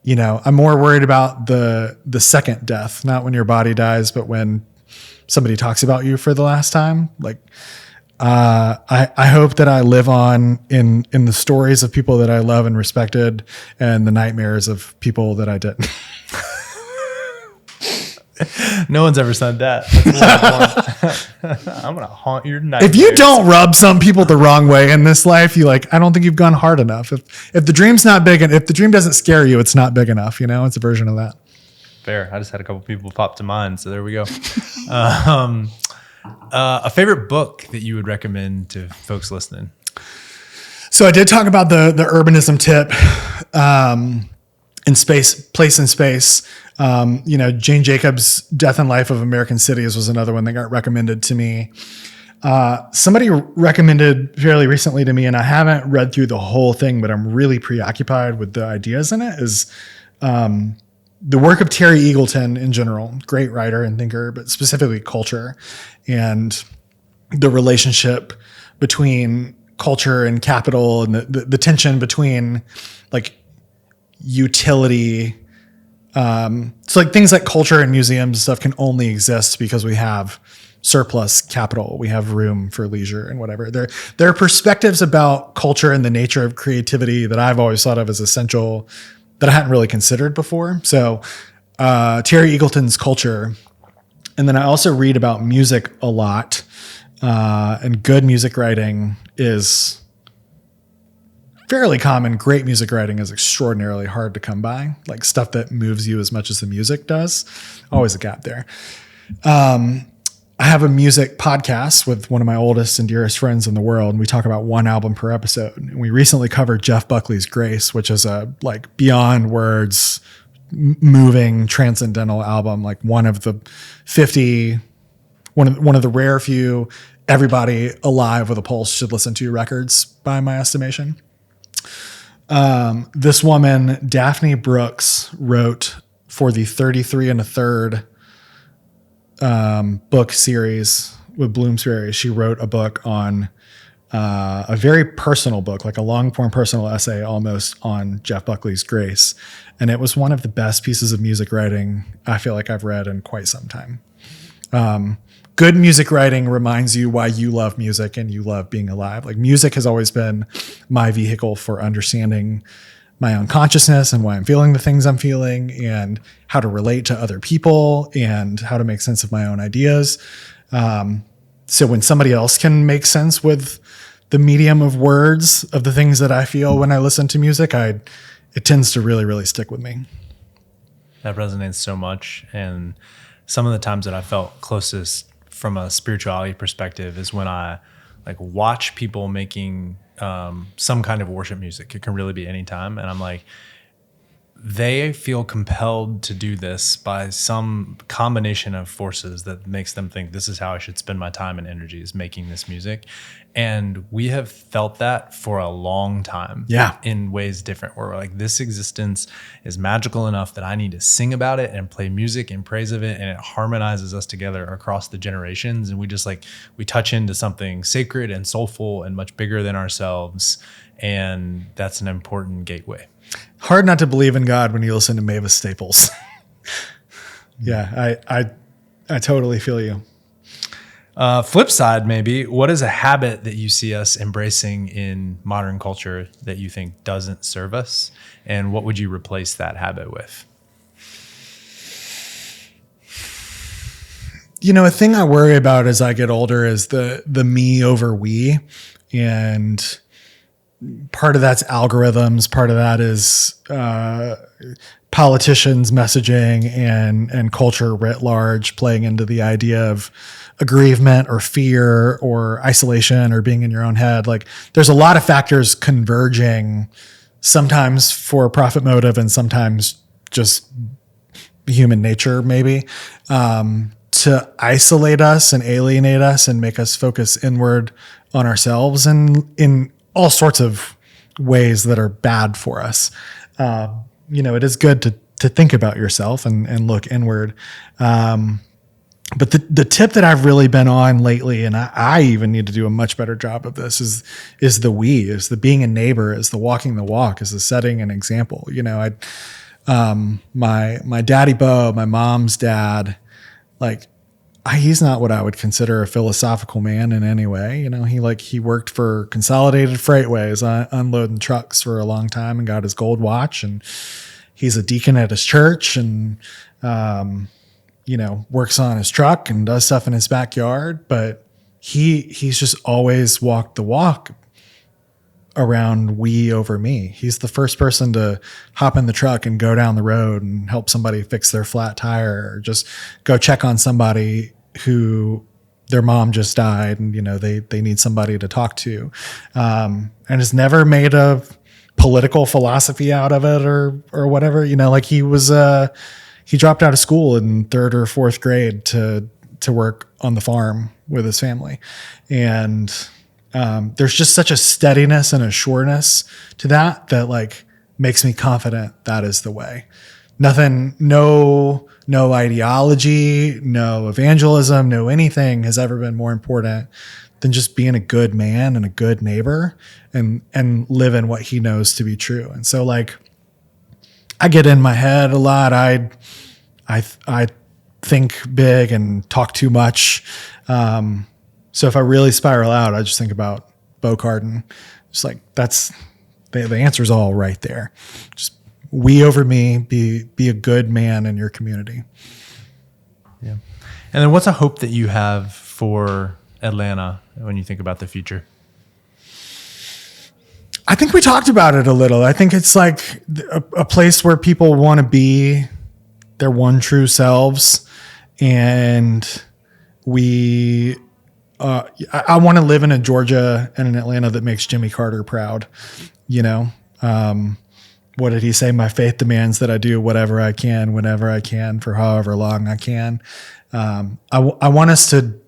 you know, I'm more worried about the second death, not when your body dies, but when somebody talks about you for the last time. Like, I hope that I live on in the stories of people that I love and respected and the nightmares of people that I didn't. No one's ever said that. I'm going to haunt your nightmares. If you don't rub some people the wrong way in this life, I don't think you've gone hard enough. If the dream's not big, and if the dream doesn't scare you, it's not big enough. You know, it's a version of that. Fair. I just had a couple people pop to mind. So there we go. A favorite book that you would recommend to folks listening? So I did talk about the urbanism tip in place in space. Jane Jacobs' Death and Life of American Cities was another one that got recommended to me. Somebody recommended fairly recently to me, and I haven't read through the whole thing, but I'm really preoccupied with the ideas in it, is the work of Terry Eagleton in general, great writer and thinker, but specifically culture and the relationship between culture and capital and the tension between like utility. So like things like culture and museums and stuff can only exist because we have surplus capital. We have room for leisure and whatever. There are perspectives about culture and the nature of creativity that I've always thought of as essential that I hadn't really considered before. So Terry Eagleton's Culture. And then I also read about music a lot. And good music writing is fairly common. Great music writing is extraordinarily hard to come by. Like stuff that moves you as much as the music does. Always a gap there. I have a music podcast with one of my oldest and dearest friends in the world, and we talk about one album per episode. And we recently covered Jeff Buckley's Grace, which is a like beyond words, moving, transcendental album. Like one of the rare few everybody alive with a pulse should listen to records by my estimation. This woman, Daphne Brooks, wrote for the 33 and a third book series with Bloomsbury. She wrote a book on a very personal book, like a long form personal essay almost on Jeff Buckley's Grace. And it was one of the best pieces of music writing I feel like I've read in quite some time. Good music writing reminds you why you love music and you love being alive. Like music has always been my vehicle for understanding my own consciousness and why I'm feeling the things I'm feeling and how to relate to other people and how to make sense of my own ideas. So when somebody else can make sense with the medium of words of the things that I feel when I listen to music, it tends to really, really stick with me. That resonates so much. And some of the times that I felt closest from a spirituality perspective is when I like watch people making some kind of worship music. It can really be any time. And I'm like, they feel compelled to do this by some combination of forces that makes them think this is how I should spend my time and energy, is making this music. And we have felt that for a long time. Yeah. In ways different, where we're like, this existence is magical enough that I need to sing about it and play music in praise of it. And it harmonizes us together across the generations. And we just like, we touch into something sacred and soulful and much bigger than ourselves. And that's an important gateway. Hard not to believe in God when you listen to Mavis Staples. Yeah, I totally feel you. Flip side, maybe, what is a habit that you see us embracing in modern culture that you think doesn't serve us? And what would you replace that habit with? You know, a thing I worry about as I get older is the me over we. And part of that's algorithms. Part of that is politicians' messaging and culture writ large playing into the idea of aggrievement or fear or isolation or being in your own head. Like there's a lot of factors converging, sometimes for a profit motive and sometimes just human nature, maybe, to isolate us and alienate us and make us focus inward on ourselves and in all sorts of ways that are bad for us. You know, it is good to think about yourself and look inward. But the tip that I've really been on lately, and I even need to do a much better job of this, is the being a neighbor, is the walking the walk, is the setting an example. You know, my daddy Bo, my mom's dad, like, he's not what I would consider a philosophical man in any way. You know, he worked for Consolidated Freightways, unloading trucks for a long time and got his gold watch. And he's a deacon at his church and, you know, works on his truck and does stuff in his backyard. But he's just always walked the walk around we over me. He's the first person to hop in the truck and go down the road and help somebody fix their flat tire or just go check on somebody who their mom just died and, you know, they need somebody to talk to. And has never made a political philosophy out of it or whatever, you know, like he dropped out of school in 3rd or 4th grade to work on the farm with his family. And there's just such a steadiness and a sureness to that like makes me confident that is the way. Nothing, no ideology, no evangelism, no anything has ever been more important than just being a good man and a good neighbor and living what he knows to be true. And so like, I get in my head a lot. I think big and talk too much. So if I really spiral out, I just think about Bo Cardin. Just like that's the answer's all right there. Just we over me, be a good man in your community. Yeah. And then what's a hope that you have for Atlanta when you think about the future? I think we talked about it a little. I think it's like a place where people want to be their one true selves. And I want to live in a Georgia and an Atlanta that makes Jimmy Carter proud. You know, what did he say? My faith demands that I do whatever I can, whenever I can, for however long I can. I want us to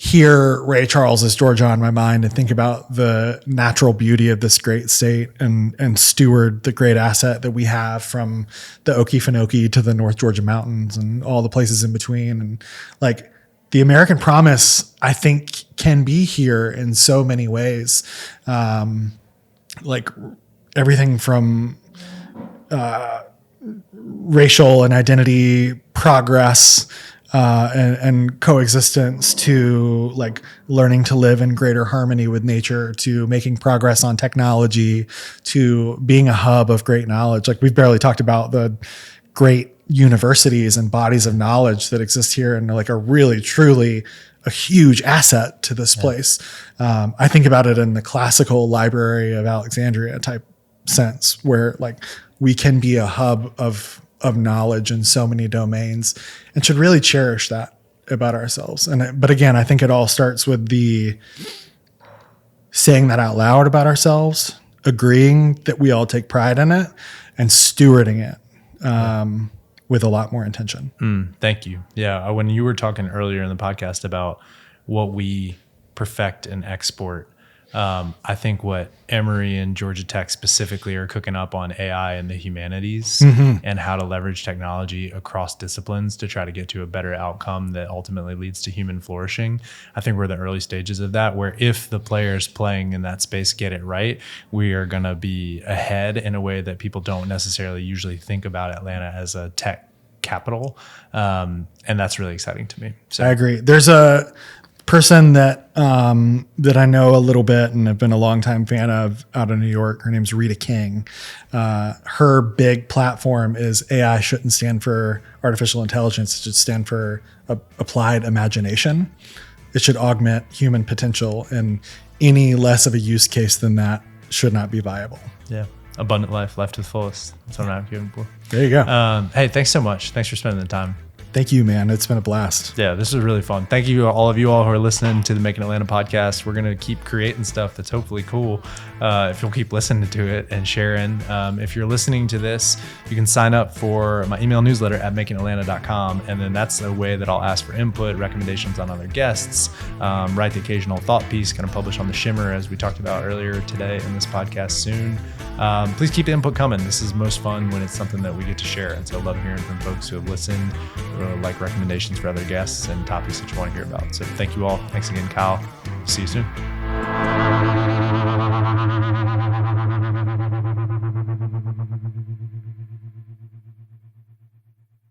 hear Ray Charles's Georgia on my mind and think about the natural beauty of this great state and steward the great asset that we have from the Okefenokee to the North Georgia mountains and all the places in between. And like the American promise, I think, can be here in so many ways. Like everything from racial and identity progress and coexistence to like learning to live in greater harmony with nature, to making progress on technology, to being a hub of great knowledge. Like we've barely talked about the great universities and bodies of knowledge that exist here and like are really, truly a huge asset to this place. I think about it in the classical library of Alexandria type sense, where like we can be a hub of knowledge in so many domains and should really cherish that about ourselves. But again, I think it all starts with the saying that out loud about ourselves, agreeing that we all take pride in it and stewarding it with a lot more intention. Thank you. Yeah. When you were talking earlier in the podcast about what we perfect and export, I think what Emory and Georgia Tech specifically are cooking up on AI and the humanities and how to leverage technology across disciplines to try to get to a better outcome that ultimately leads to human flourishing. I think we're in the early stages of that, where if the players playing in that space get it right, we are going to be ahead in a way that people don't necessarily usually think about Atlanta as a tech capital. And that's really exciting to me. So I agree. There's a person that I know a little bit and have been a longtime fan of out of New York. Her name's Rita King. Her big platform is AI shouldn't stand for artificial intelligence. It should stand for applied imagination. It should augment human potential, and any less of a use case than that should not be viable. Yeah. Abundant life to the fullest. That's what I'm advocating for. There you go. Hey, thanks so much. Thanks for spending the time. Thank you, man. It's been a blast. Yeah, this was really fun. Thank you, all of you all who are listening to the Macon Atlanta podcast. We're going to keep creating stuff that's hopefully cool if you'll keep listening to it and sharing. If you're listening to this, you can sign up for my email newsletter at maconatlanta.com. And then that's a way that I'll ask for input, recommendations on other guests, write the occasional thought piece, going to publish on the Shimmer, as we talked about earlier today in this podcast soon. Please keep the input coming. This is most fun when it's something that we get to share. And so I love hearing from folks who have listened, like recommendations for other guests and topics that you want to hear about. So thank you all. Thanks again, Kyle. See you soon.